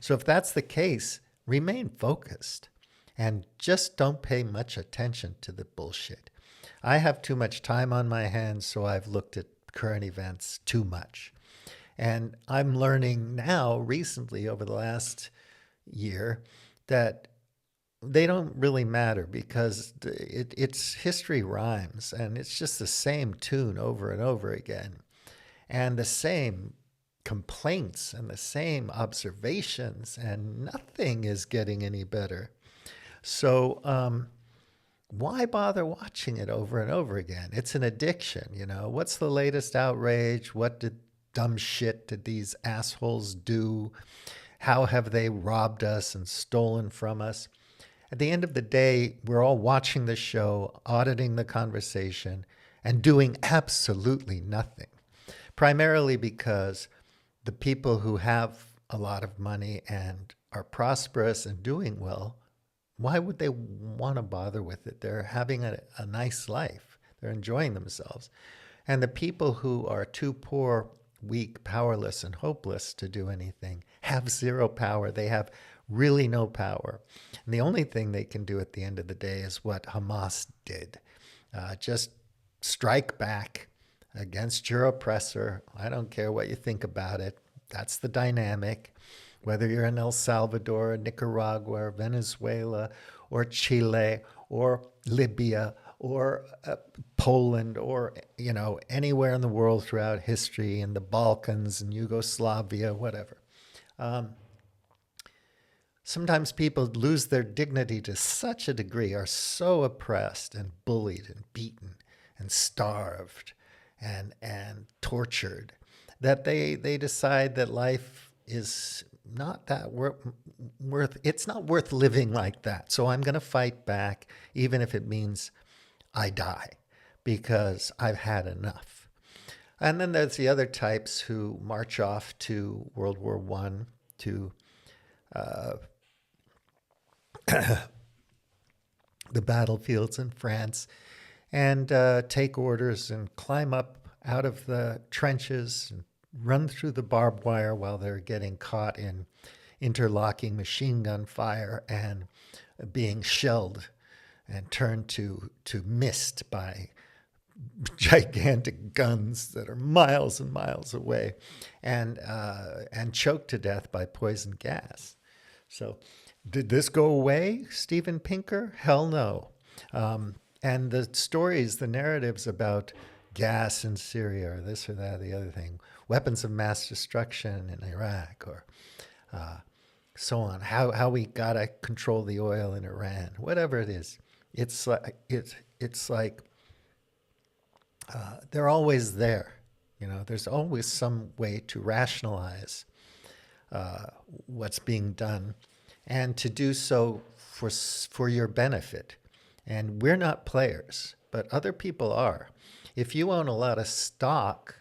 So if that's the case, remain focused and just don't pay much attention to the bullshit. I have too much time on my hands, so I've looked at current events too much. And I'm learning now, recently, over the last year, that they don't really matter, because it's history rhymes, and it's just the same tune over and over again, and the same complaints and the same observations, and nothing is getting any better. So why bother watching it over and over again? It's an addiction, What's the latest outrage? What dumb shit did these assholes do? How have they robbed us and stolen from us? At the end of the day, we're all watching the show, auditing the conversation, and doing absolutely nothing. Primarily because the people who have a lot of money and are prosperous and doing well, why would they want to bother with it? They're having a nice life. They're enjoying themselves. And the people who are too poor, weak, powerless, and hopeless to do anything have zero power. They have really no power. And the only thing they can do at the end of the day is what Hamas did. Just strike back against your oppressor. I don't care what you think about it. That's the dynamic. Whether you're in El Salvador, or Nicaragua, or Venezuela, or Chile, or Libya, or Poland, or anywhere in the world throughout history, in the Balkans and Yugoslavia, whatever. Sometimes people lose their dignity to such a degree, are so oppressed and bullied and beaten and starved and tortured that they decide that life is not that worth it's not worth living like that. So I'm going to fight back, even if it means I die, because I've had enough. And then there's the other types who march off to World War I, to the battlefields in France, and take orders and climb up out of the trenches and run through the barbed wire while they're getting caught in interlocking machine gun fire and being shelled and turned to mist by gigantic guns that are miles and miles away, and choked to death by poison gas. So did this go away, Steven Pinker? Hell no. And the stories, the narratives about gas in Syria, or this or that, or the other thing, weapons of mass destruction in Iraq, or so on, how we gotta control the oil in Iran, whatever it is, it's like they're always there. There's always some way to rationalize what's being done, and to do so for your benefit. And we're not players, but other people are. If you own a lot of stock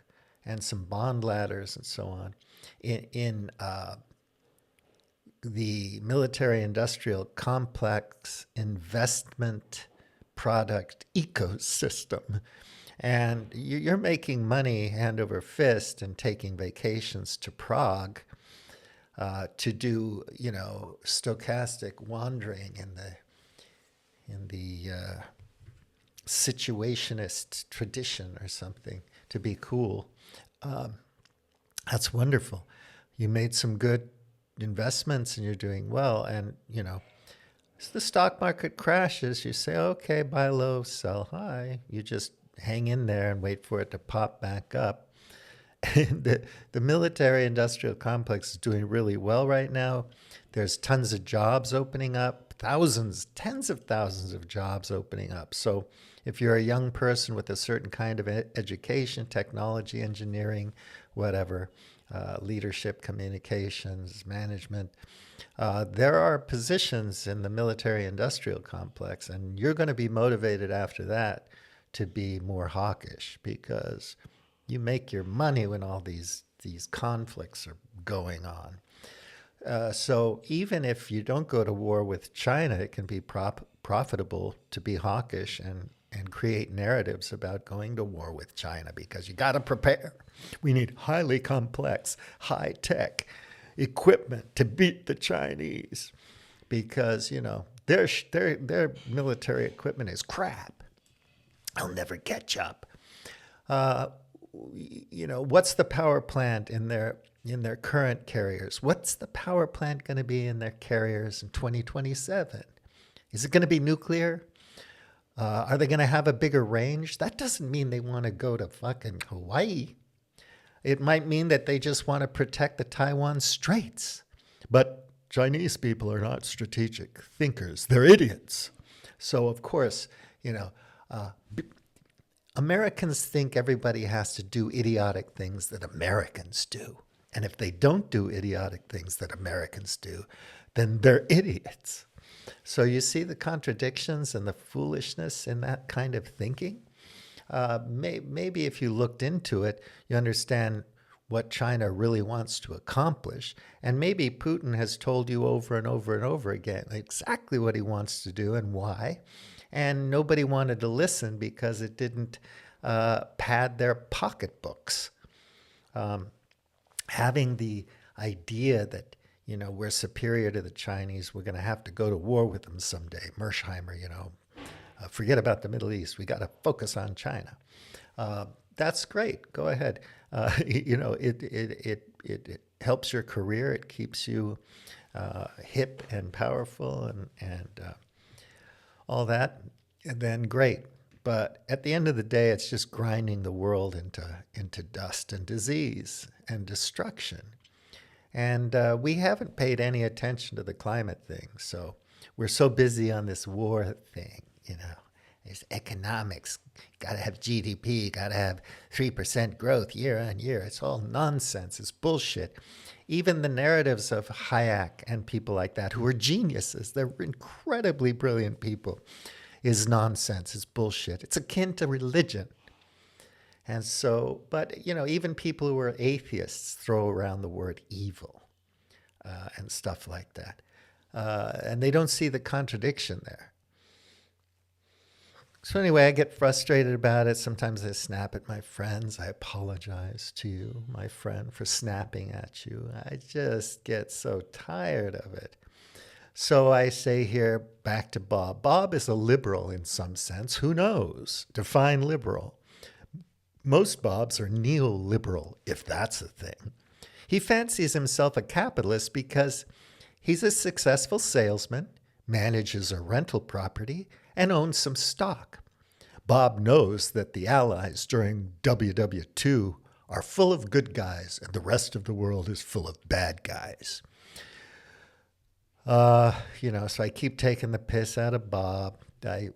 and some bond ladders and so on in the military-industrial complex investment product ecosystem, and you're making money hand over fist and taking vacations to Prague to do, stochastic wandering in the situationist tradition or something to be cool. That's wonderful. You made some good investments and you're doing well. And, as the stock market crashes, you say, okay, buy low, sell high. You just hang in there and wait for it to pop back up. And the military-industrial complex is doing really well right now. There's tons of jobs opening up, thousands, tens of thousands of jobs opening up. So if you're a young person with a certain kind of education, technology, engineering, whatever, leadership, communications, management, there are positions in the military-industrial complex, and you're going to be motivated after that to be more hawkish, because you make your money when all these conflicts are going on. So even if you don't go to war with China, it can be profitable to be hawkish and create narratives about going to war with China, because you got to prepare. We need highly complex, high-tech equipment to beat the Chinese, because, their military equipment is crap. They'll never catch up. What's the power plant in their current carriers? What's the power plant going to be in their carriers in 2027? Is it going to be nuclear? Are they going to have a bigger range? That doesn't mean they want to go to fucking Hawaii. It might mean that they just want to protect the Taiwan Straits. But Chinese people are not strategic thinkers. They're idiots. So, of course, Americans think everybody has to do idiotic things that Americans do. And if they don't do idiotic things that Americans do, then they're idiots. So you see the contradictions and the foolishness in that kind of thinking? Maybe if you looked into it, you understand what China really wants to accomplish. And maybe Putin has told you over and over and over again exactly what he wants to do and why. And nobody wanted to listen because it didn't pad their pocketbooks. Having the idea that we're superior to the Chinese. We're going to have to go to war with them someday. Mersheimer, forget about the Middle East. We got to focus on China. That's great. Go ahead. It helps your career. It keeps you hip and powerful and all that. And then great. But at the end of the day, it's just grinding the world into dust and disease and destruction. And we haven't paid any attention to the climate thing. So we're so busy on this war thing. There's economics. Got to have GDP. Got to have 3% growth year on year. It's all nonsense. It's bullshit. Even the narratives of Hayek and people like that, who are geniuses, they're incredibly brilliant people, is nonsense. It's bullshit. It's akin to religion. And so, but, even people who are atheists throw around the word evil and stuff like that. And they don't see the contradiction there. So anyway, I get frustrated about it. Sometimes I snap at my friends. I apologize to you, my friend, for snapping at you. I just get so tired of it. So I say here, back to Bob. Bob is a liberal in some sense. Who knows? Define liberal. Most Bobs are neoliberal, if that's a thing. He fancies himself a capitalist because he's a successful salesman, manages a rental property, and owns some stock. Bob knows that the Allies during WW2 are full of good guys and the rest of the world is full of bad guys. So I keep taking the piss out of Bob. I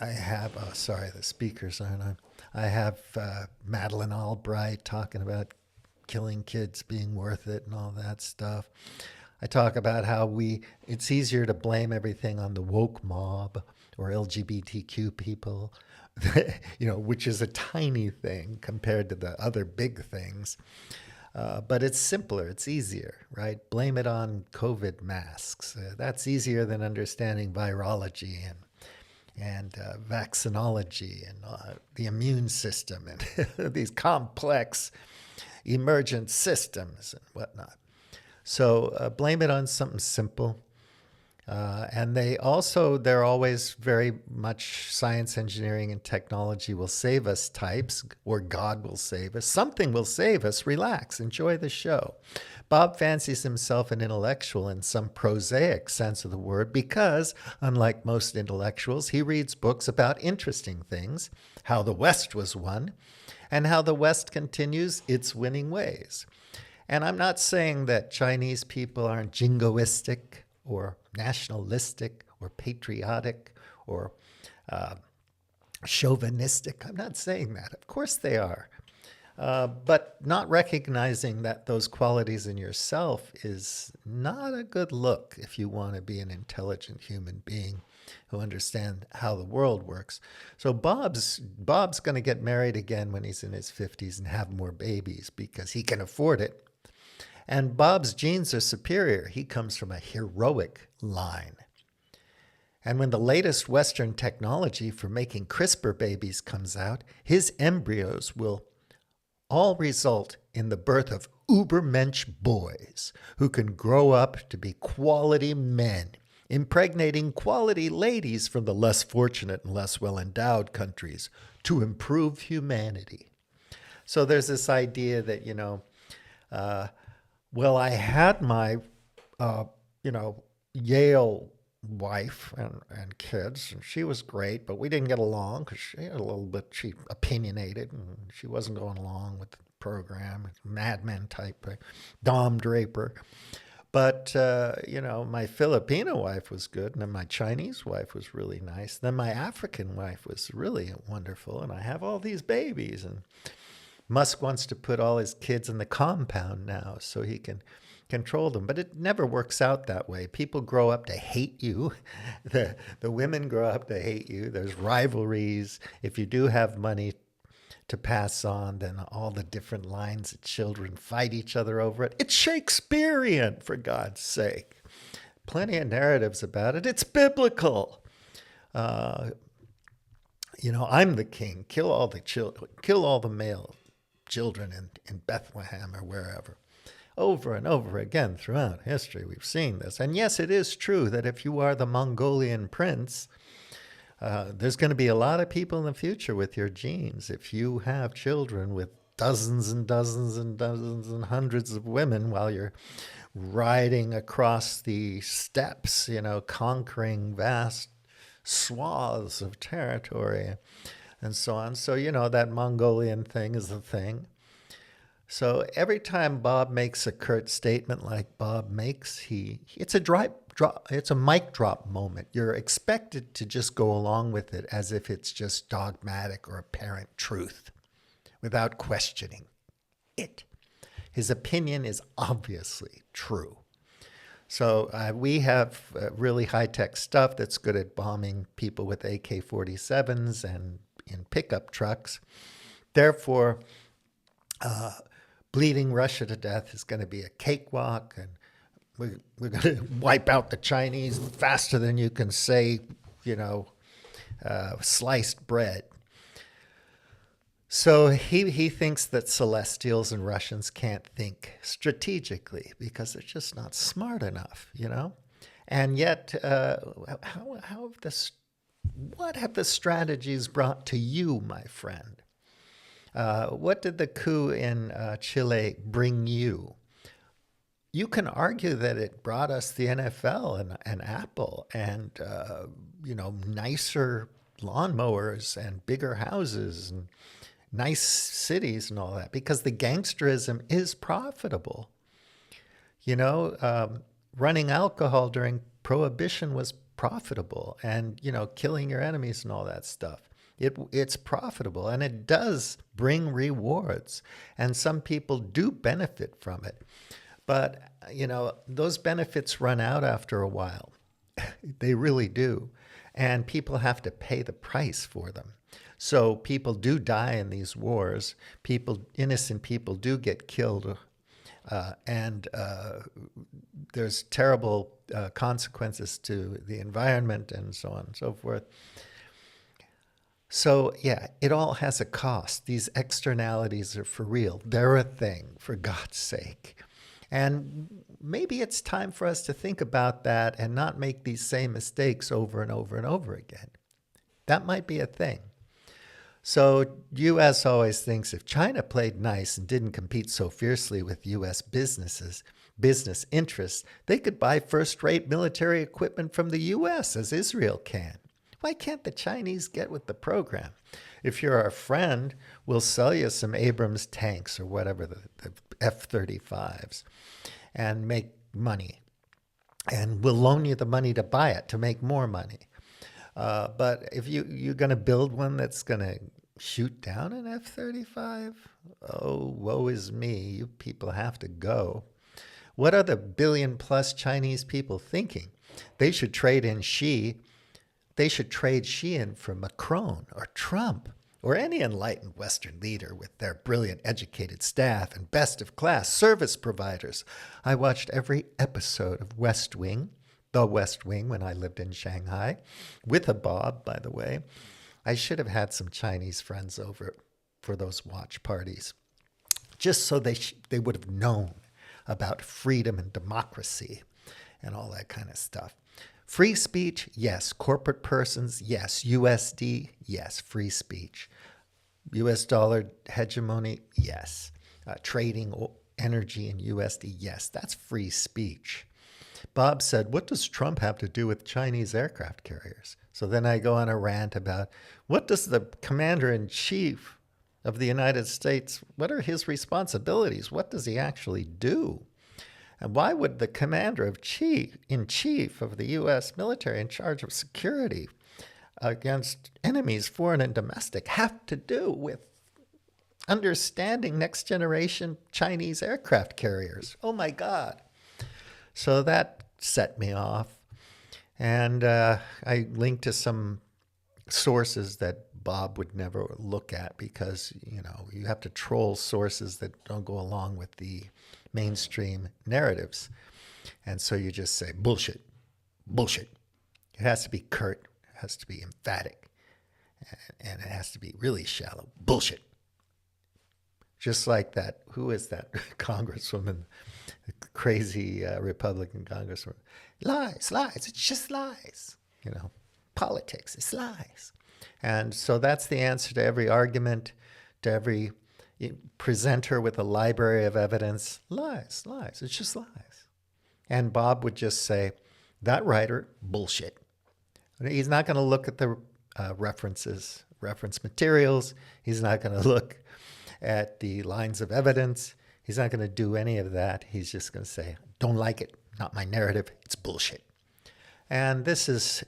have, sorry, the speakers aren't on. I have Madeleine Albright talking about killing kids being worth it and all that stuff. I talk about how it's easier to blame everything on the woke mob or LGBTQ people, which is a tiny thing compared to the other big things. But it's simpler, it's easier, right? Blame it on COVID masks. That's easier than understanding virology and vaccinology and the immune system and these complex emergent systems and whatnot. So blame it on something simple. And they're always very much science, engineering, and technology will save us types, or God will save us. Something will save us. Relax. Enjoy the show. Bob fancies himself an intellectual in some prosaic sense of the word because, unlike most intellectuals, he reads books about interesting things, how the West was won, and how the West continues its winning ways. And I'm not saying that Chinese people aren't jingoistic or nationalistic or patriotic or chauvinistic. I'm not saying that. Of course they are. But not recognizing that those qualities in yourself is not a good look if you want to be an intelligent human being who understands how the world works. So Bob's going to get married again when he's in his 50s and have more babies because he can afford it. And Bob's genes are superior. He comes from a heroic line. And when the latest Western technology for making CRISPR babies comes out, his embryos will all result in the birth of ubermensch boys who can grow up to be quality men, impregnating quality ladies from the less fortunate and less well-endowed countries to improve humanity. So there's this idea that, I had my, Yale wife and kids, and she was great, but we didn't get along because she opinionated, and she wasn't going along with the program, Mad Men type, Dom Draper. But, my Filipino wife was good, and then my Chinese wife was really nice. Then my African wife was really wonderful, and I have all these babies, and Musk wants to put all his kids in the compound now so he can control them. But it never works out that way. People grow up to hate you. The women grow up to hate you. There's rivalries. If you do have money to pass on, then all the different lines of children fight each other over it. It's Shakespearean, for God's sake. Plenty of narratives about it. It's biblical. I'm the king. Kill all the children. Kill all the male children in Bethlehem or wherever. Over and over again throughout history, we've seen this. And yes, it is true that if you are the Mongolian prince, there's going to be a lot of people in the future with your genes. If you have children with dozens and dozens and dozens and hundreds of women while you're riding across the steppes, conquering vast swaths of territory and so on. So, that Mongolian thing is a thing. So every time Bob makes a curt statement like Bob makes, it's a mic drop moment. You're expected to just go along with it as if it's just dogmatic or apparent truth without questioning it. His opinion is obviously true. So we have really high-tech stuff that's good at bombing people with AK-47s and in pickup trucks. Therefore, bleeding Russia to death is going to be a cakewalk, and we're going to wipe out the Chinese faster than you can say, sliced bread. So he thinks that Celestials and Russians can't think strategically because they're just not smart enough, And yet, what have the strategies brought to you, my friend? What did the coup in Chile bring you? You can argue that it brought us the NFL and Apple and, nicer lawnmowers and bigger houses and nice cities and all that, because the gangsterism is profitable. Running alcohol during Prohibition was profitable, and, killing your enemies and all that stuff. It's profitable, and it does bring rewards, and some people do benefit from it. But, those benefits run out after a while. They really do. And people have to pay the price for them. So people do die in these wars. Innocent people do get killed. And there's terrible consequences to the environment and so on and so forth. So, yeah, it all has a cost. These externalities are for real. They're a thing, for God's sake. And maybe it's time for us to think about that and not make these same mistakes over and over and over again. That might be a thing. So U.S. always thinks if China played nice and didn't compete so fiercely with U.S. business interests, they could buy first-rate military equipment from the U.S. as Israel can. Why can't the Chinese get with the program? If you're our friend, we'll sell you some Abrams tanks or whatever, the F-35s, and make money. And we'll loan you the money to buy it, to make more money. But if you're going to build one that's going to shoot down an F-35, oh, woe is me. You people have to go. What are the billion-plus Chinese people thinking? They should trade Xi in for Macron or Trump or any enlightened Western leader with their brilliant educated staff and best-of-class service providers. I watched every episode of West Wing, The West Wing, when I lived in Shanghai, with a Bob, by the way. I should have had some Chinese friends over for those watch parties, just so they would have known about freedom and democracy and all that kind of stuff. Free speech, yes. Corporate persons, yes. USD, yes. Free speech. US dollar hegemony, yes. Trading energy in USD, yes. That's free speech. Bob said, what does Trump have to do with Chinese aircraft carriers? So then I go on a rant about what does the commander-in-chief of the United States, what are his responsibilities? What does he actually do? And why would the commander-in-chief of the U.S. military in charge of security against enemies, foreign and domestic, have to do with understanding next-generation Chinese aircraft carriers? Oh, my God. So that set me off. And I linked to some sources that Bob would never look at because, you have to troll sources that don't go along with the mainstream narratives. And so you just say, bullshit, bullshit. It has to be curt. It has to be emphatic. And it has to be really shallow. Bullshit. Just like that, who is that congresswoman, crazy Republican congresswoman? Lies, lies, it's just lies. Politics, it's lies. And so that's the answer to every argument, to every presenter with a library of evidence. Lies, lies, it's just lies. And Bob would just say, that writer, bullshit. He's not going to look at the reference materials. He's not going to look at the lines of evidence. He's not going to do any of that. He's just going to say, don't like it, not my narrative, it's bullshit. And this is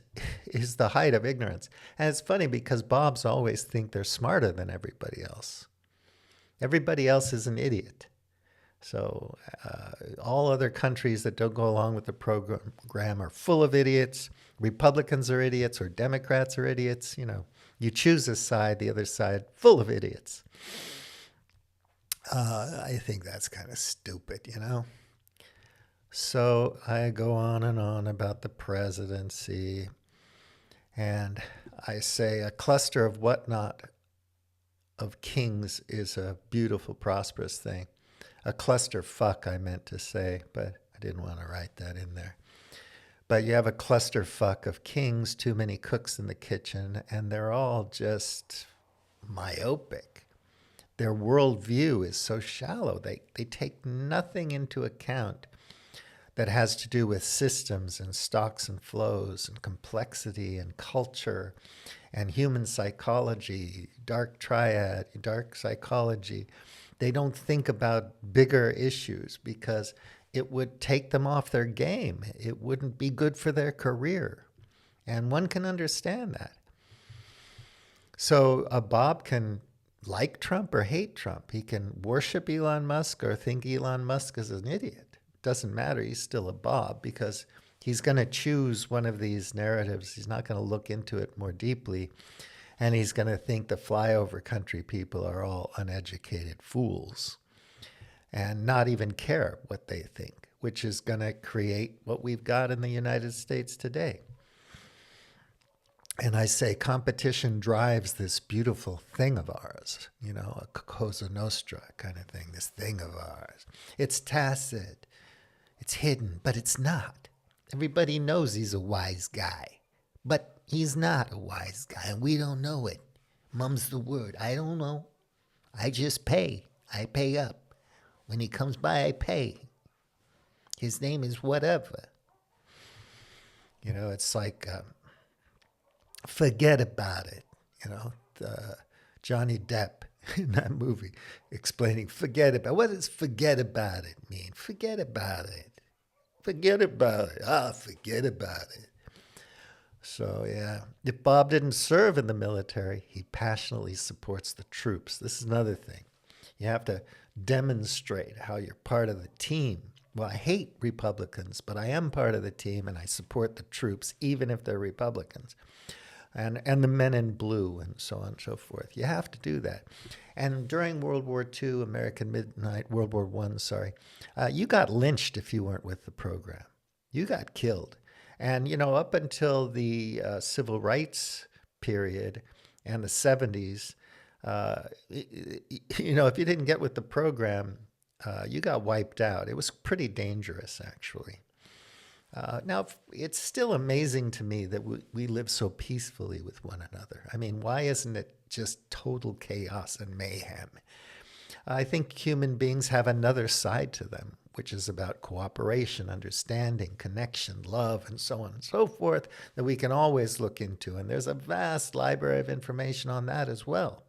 the height of ignorance. And it's funny because Bobs always think they're smarter than everybody else. Everybody else is an idiot. So all other countries that don't go along with the program are full of idiots. Republicans are idiots or Democrats are idiots. You choose a side, the other side, full of idiots. I think that's kind of stupid, So I go on and on about the presidency, and I say a cluster of whatnot of kings is a beautiful, prosperous thing. A cluster fuck, I meant to say, but I didn't want to write that in there. But you have a cluster fuck of kings, too many cooks in the kitchen, and they're all just myopic. Their worldview is so shallow. They take nothing into account that has to do with systems and stocks and flows and complexity and culture and human psychology, dark triad, dark psychology. They don't think about bigger issues because it would take them off their game. It wouldn't be good for their career. And one can understand that. So Bob can like Trump or hate Trump. He can worship Elon Musk or think Elon Musk is an idiot. Doesn't matter. He's still a Bob because he's going to choose one of these narratives. He's not going to look into it more deeply. And he's going to think the flyover country people are all uneducated fools and not even care what they think, which is going to create what we've got in the United States today. And I say competition drives this beautiful thing of ours, a Cosa Nostra kind of thing, this thing of ours. It's tacit, it's hidden, but it's not. Everybody knows he's a wise guy, but he's not a wise guy, and we don't know it. Mum's the word. I don't know. I just pay. I pay up. When he comes by, I pay. His name is whatever. It's like, forget about it. Johnny Depp in that movie explaining, forget about it. What does forget about it mean? Forget about it. Forget about it. Forget about it. So, yeah, if Bob didn't serve in the military, he passionately supports the troops. This is another thing. You have to demonstrate how you're part of the team. Well, I hate Republicans, but I am part of the team, and I support the troops, even if they're Republicans. And the men in blue, and so on and so forth. You have to do that. And during World War II, American Midnight, World War I, sorry, you got lynched if you weren't with the program. You got killed. And, up until the civil rights period and the 70s, if you didn't get with the program, you got wiped out. It was pretty dangerous, actually. Now, it's still amazing to me that we live so peacefully with one another. I mean, why isn't it just total chaos and mayhem? I think human beings have another side to them, which is about cooperation, understanding, connection, love, and so on and so forth, that we can always look into. And there's a vast library of information on that as well.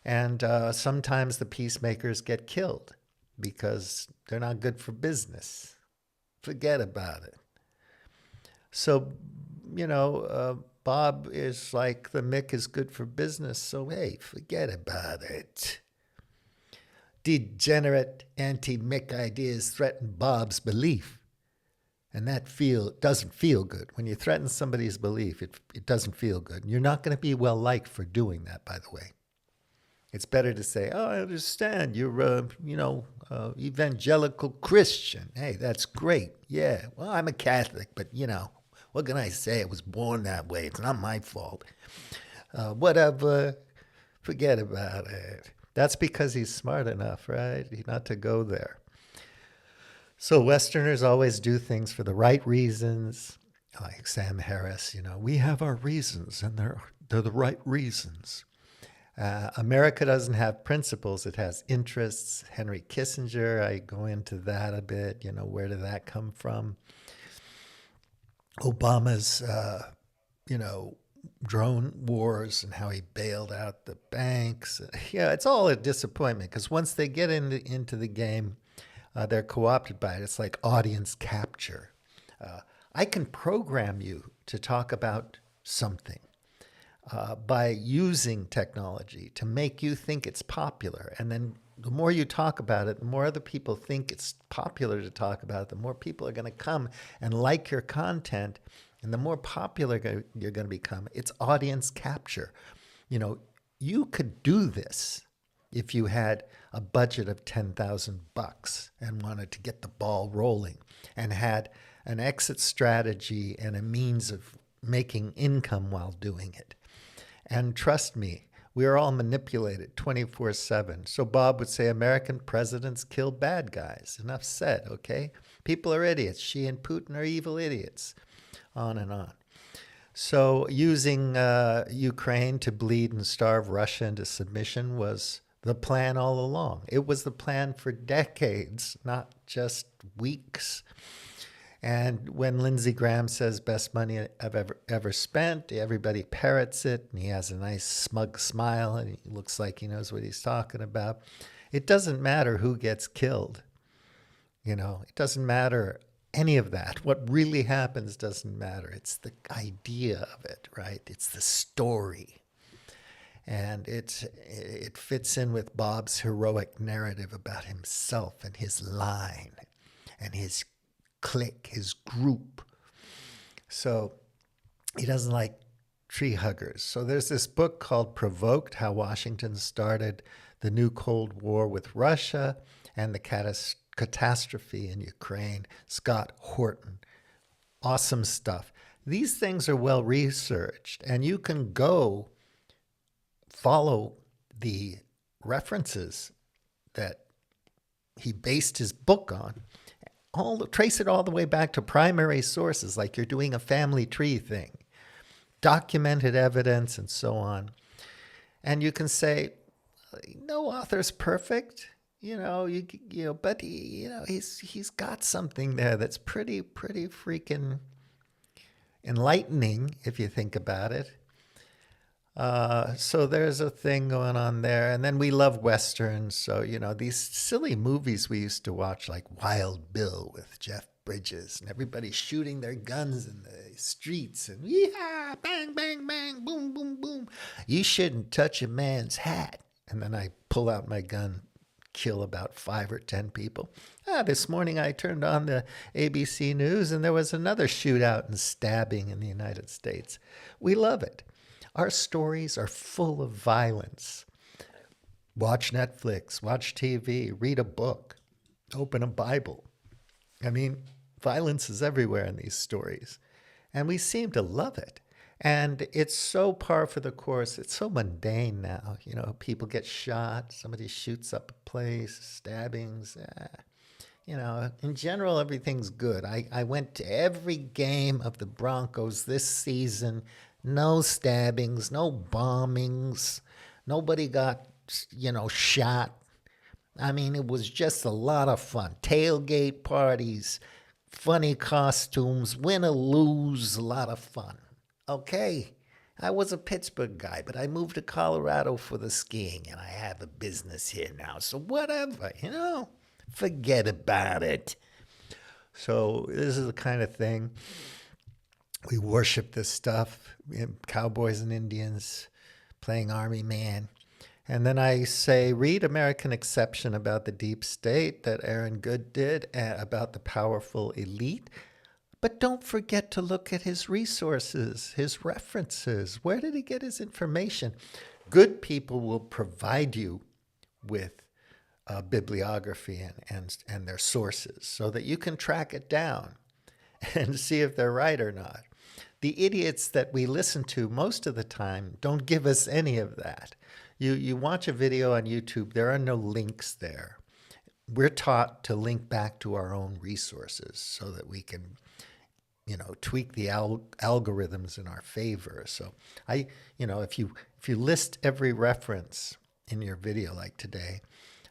And sometimes the peacemakers get killed because they're not good for business. Forget about it. So, Bob is like the Mick is good for business, so hey, forget about it. Degenerate anti-Mick ideas threaten Bob's belief. And that doesn't feel good. When you threaten somebody's belief, it doesn't feel good. And you're not going to be well liked for doing that, by the way. It's better to say, oh, I understand. You're, evangelical Christian. Hey, that's great. Yeah, well, I'm a Catholic, but, what can I say? I was born that way. It's not my fault. Whatever. Forget about it. That's because he's smart enough, right? Not to go there. So Westerners always do things for the right reasons. Like Sam Harris, we have our reasons and they're the right reasons. America doesn't have principles, it has interests. Henry Kissinger, I go into that a bit. Where did that come from? Obama's, drone wars and how he bailed out the banks. Yeah, it's all a disappointment because once they get into the game, they're co-opted by it. It's like audience capture. I can program you to talk about something by using technology to make you think it's popular. And then the more you talk about it, the more other people think it's popular to talk about it, the more people are going to come and like your content, and the more popular you're going to become. It's audience capture. You could do this if you had a budget of $10,000 and wanted to get the ball rolling and had an exit strategy and a means of making income while doing it. And trust me, we are all manipulated 24/7. So Bob would say American presidents kill bad guys. Enough said, okay? People are idiots. Xi and Putin are evil idiots. On and on. So using Ukraine to bleed and starve Russia into submission was the plan all along. It was the plan for decades, not just weeks. And when Lindsey Graham says best money I've ever spent, everybody parrots it, and he has a nice smug smile, and he looks like he knows what he's talking about. It doesn't matter who gets killed. It doesn't matter any of that. What really happens doesn't matter. It's the idea of it, right? It's the story. And it fits in with Bob's heroic narrative about himself and his line and his clique, his group. So he doesn't like tree huggers. So there's this book called Provoked, How Washington Started the New Cold War with Russia and the Catastrophe in Ukraine. Scott Horton. Awesome stuff. These things are well researched, and you can go follow the references that he based his book on. Trace it all the way back to primary sources, like you're doing a family tree thing, documented evidence, and so on. And you can say, no author's perfect, but he's got something there that's pretty freaking enlightening if you think about it. So there's a thing going on there. And then we love Westerns. So, these silly movies we used to watch, like Wild Bill with Jeff Bridges, and everybody shooting their guns in the streets and yeah, bang, bang, bang, boom, boom, boom. You shouldn't touch a man's hat. And then I pull out my gun, kill about 5 or 10 people. This morning I turned on the ABC News and there was another shootout and stabbing in the United States. We love it. Our stories are full of violence. Watch Netflix, watch TV, read a book, open a Bible. I mean, violence is everywhere in these stories, and we seem to love it. And it's so par for the course. It's so mundane now. People get shot, somebody shoots up a place, stabbings. In general, everything's good. I went to every game of the Broncos this season. No stabbings, no bombings. Nobody got, shot. I mean, it was just a lot of fun. Tailgate parties, funny costumes, win or lose, a lot of fun. Okay, I was a Pittsburgh guy, but I moved to Colorado for the skiing, and I have a business here now. So whatever, forget about it. So this is the kind of thing. We worship this stuff, cowboys and Indians playing army man. And then I say, read American Exception about the deep state that Aaron Good did, about the powerful elite. But don't forget to look at his resources, his references. Where did he get his information? Good people will provide you with bibliography and their sources so that you can track it down and see if they're right or not. The idiots that we listen to most of the time don't give us any of that. You watch a video on YouTube, there are no links there. We're taught to link back to our own resources so that we can, tweak the algorithms in our favor. So if you list every reference in your video like today,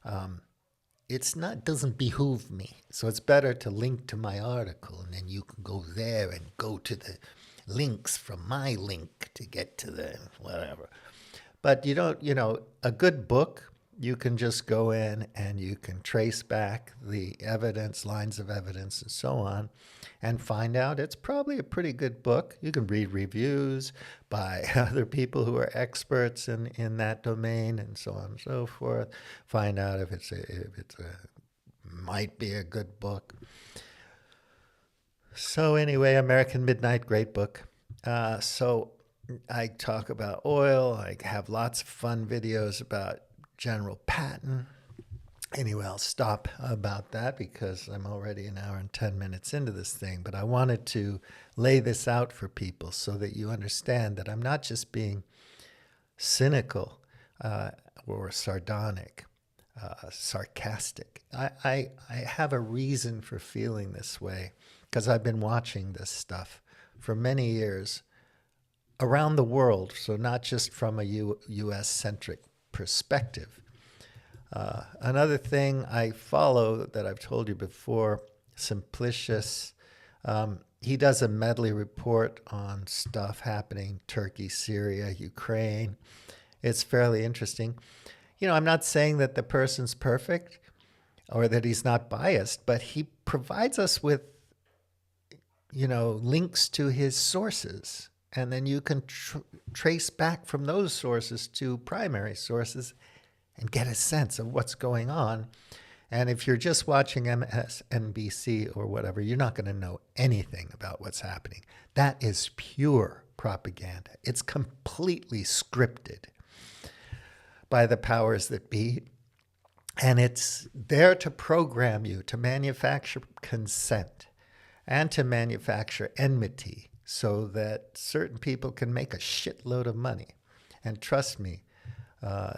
doesn't behoove me. So it's better to link to my article, and then you can go there and go to the links from my link to get to the whatever. But you don't, a good book, you can just go in and you can trace back the evidence, lines of evidence, and so on, and find out it's probably a pretty good book. You can read reviews by other people who are experts in that domain, and so on and so forth. Find out if might be a good book. So anyway, American Midnight, great book. So I talk about oil. I have lots of fun videos about General Patton. Anyway, I'll stop about that because I'm already an hour and 10 minutes into this thing. But I wanted to lay this out for people so that you understand that I'm not just being cynical or sardonic, sarcastic. I have a reason for feeling this way because I've been watching this stuff for many years around the world, so not just from a U.S.-centric perspective. Another thing I follow that I've told you before, Simplicius, he does a medley report on stuff happening, Turkey, Syria, Ukraine. It's fairly interesting. I'm not saying that the person's perfect or that he's not biased, but he provides us with, links to his sources. And then you can trace back from those sources to primary sources and get a sense of what's going on. And if you're just watching MSNBC or whatever, you're not going to know anything about what's happening. That is pure propaganda. It's completely scripted by the powers that be. And it's there to program you, to manufacture consent and to manufacture enmity, so that certain people can make a shitload of money. And trust me,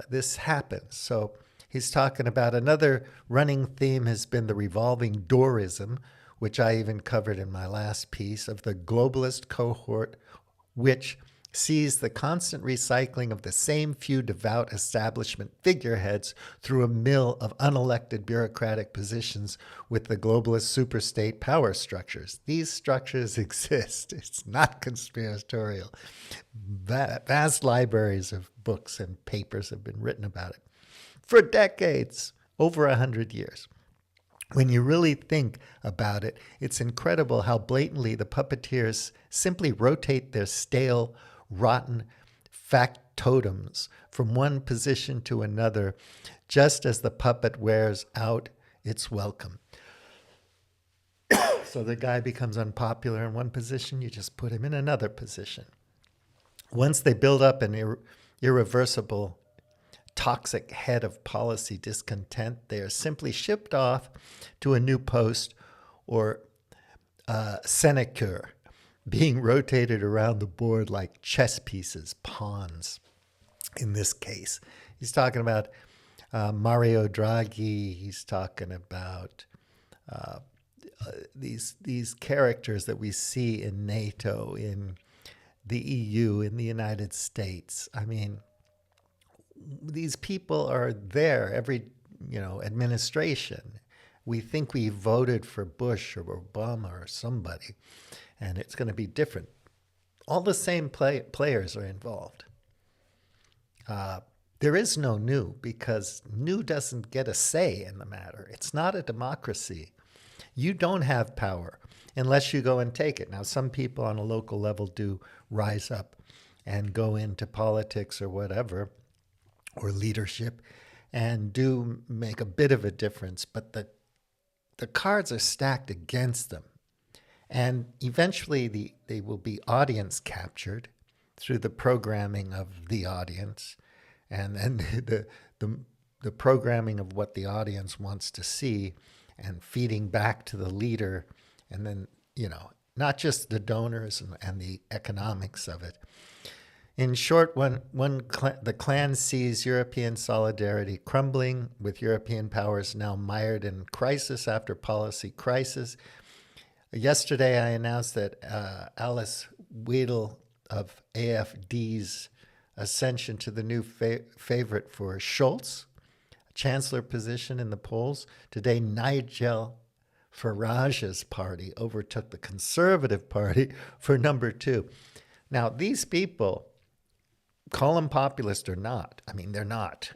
this happens. So he's talking about another running theme has been the revolving doorism, which I even covered in my last piece, of the globalist cohort, which sees the constant recycling of the same few devout establishment figureheads through a mill of unelected bureaucratic positions with the globalist superstate power structures. These structures exist. It's not conspiratorial. Vast libraries of books and papers have been written about it for decades, over 100 years. When you really think about it, it's incredible how blatantly the puppeteers simply rotate their stale, rotten factotums from one position to another, just as the puppet wears out its welcome. So the guy becomes unpopular in one position, you just put him in another position. Once they build up an irreversible, toxic head of policy discontent, they are simply shipped off to a new post or sinecure, being rotated around the board like chess pieces, pawns in this case. He's talking about Mario Draghi. He's talking about these characters that we see in NATO, in the EU, in the United States. I mean, these people are there every, administration. We think we voted for Bush or Obama or somebody, and it's going to be different. All the same players are involved. There is no new, because new doesn't get a say in the matter. It's not a democracy. You don't have power unless you go and take it. Now, some people on a local level do rise up and go into politics or whatever, or leadership, and do make a bit of a difference, but the cards are stacked against them. And eventually they will be audience captured through the programming of the audience, and then the programming of what the audience wants to see, and feeding back to the leader, and then, not just the donors and the economics of it. In short, the Klan sees European solidarity crumbling, with European powers now mired in crisis after policy crisis. Yesterday, I announced that Alice Weidel of AFD's ascension to the new favorite for Scholz, chancellor position in the polls. Today, Nigel Farage's party overtook the Conservative Party for number 2. Now, these people, call them populist or not, I mean, they're not.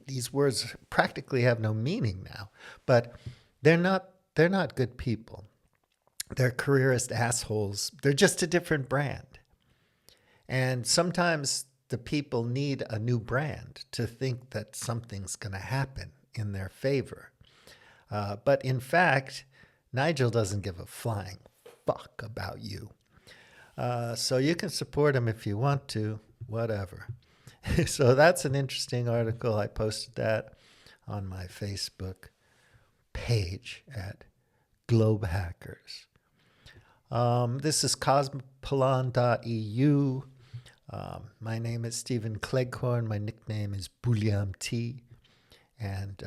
These words practically have no meaning now, but they're not good people. They're careerist assholes. They're just a different brand. And sometimes the people need a new brand to think that something's going to happen in their favor. But in fact, Nigel doesn't give a flying fuck about you. So you can support him if you want to, whatever. So that's an interesting article. I posted that on my Facebook page at Globe Hackers. This is cosmopolitan.eu. My name is Stephen Cleghorn. My nickname is Bulliam T. And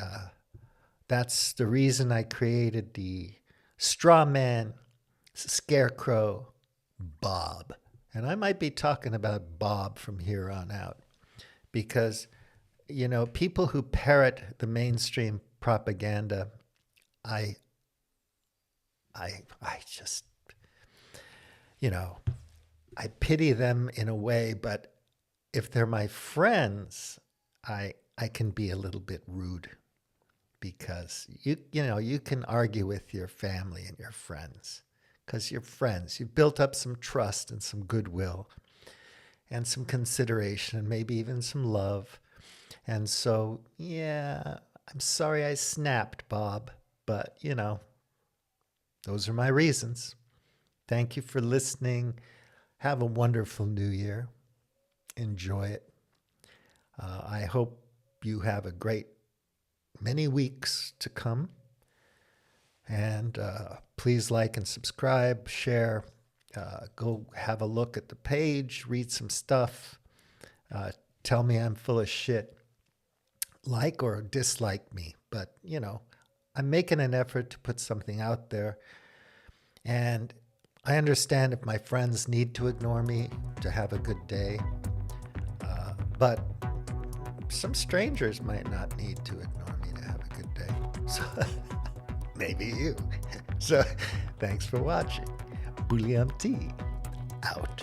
that's the reason I created the straw man scarecrow Bob. And I might be talking about Bob from here on out because, you know, people who parrot the mainstream propaganda, I just, you know, I pity them in a way, but if they're my friends, I can be a little bit rude because you know, you can argue with your family and your friends because you're friends. You've built up some trust and some goodwill and some consideration and maybe even some love. And so, yeah, I'm sorry I snapped, Bob, but, you know, those are my reasons. Thank you for listening. Have a wonderful new year. Enjoy it. I hope you have a great many weeks to come. And please like and subscribe, share. Go have a look at the page, read some stuff. Tell me I'm full of shit. Like or dislike me. But, you know, I'm making an effort to put something out there. And I understand if my friends need to ignore me to have a good day. But some strangers might not need to ignore me to have a good day. So maybe you. So thanks for watching. Bulliam T. Out.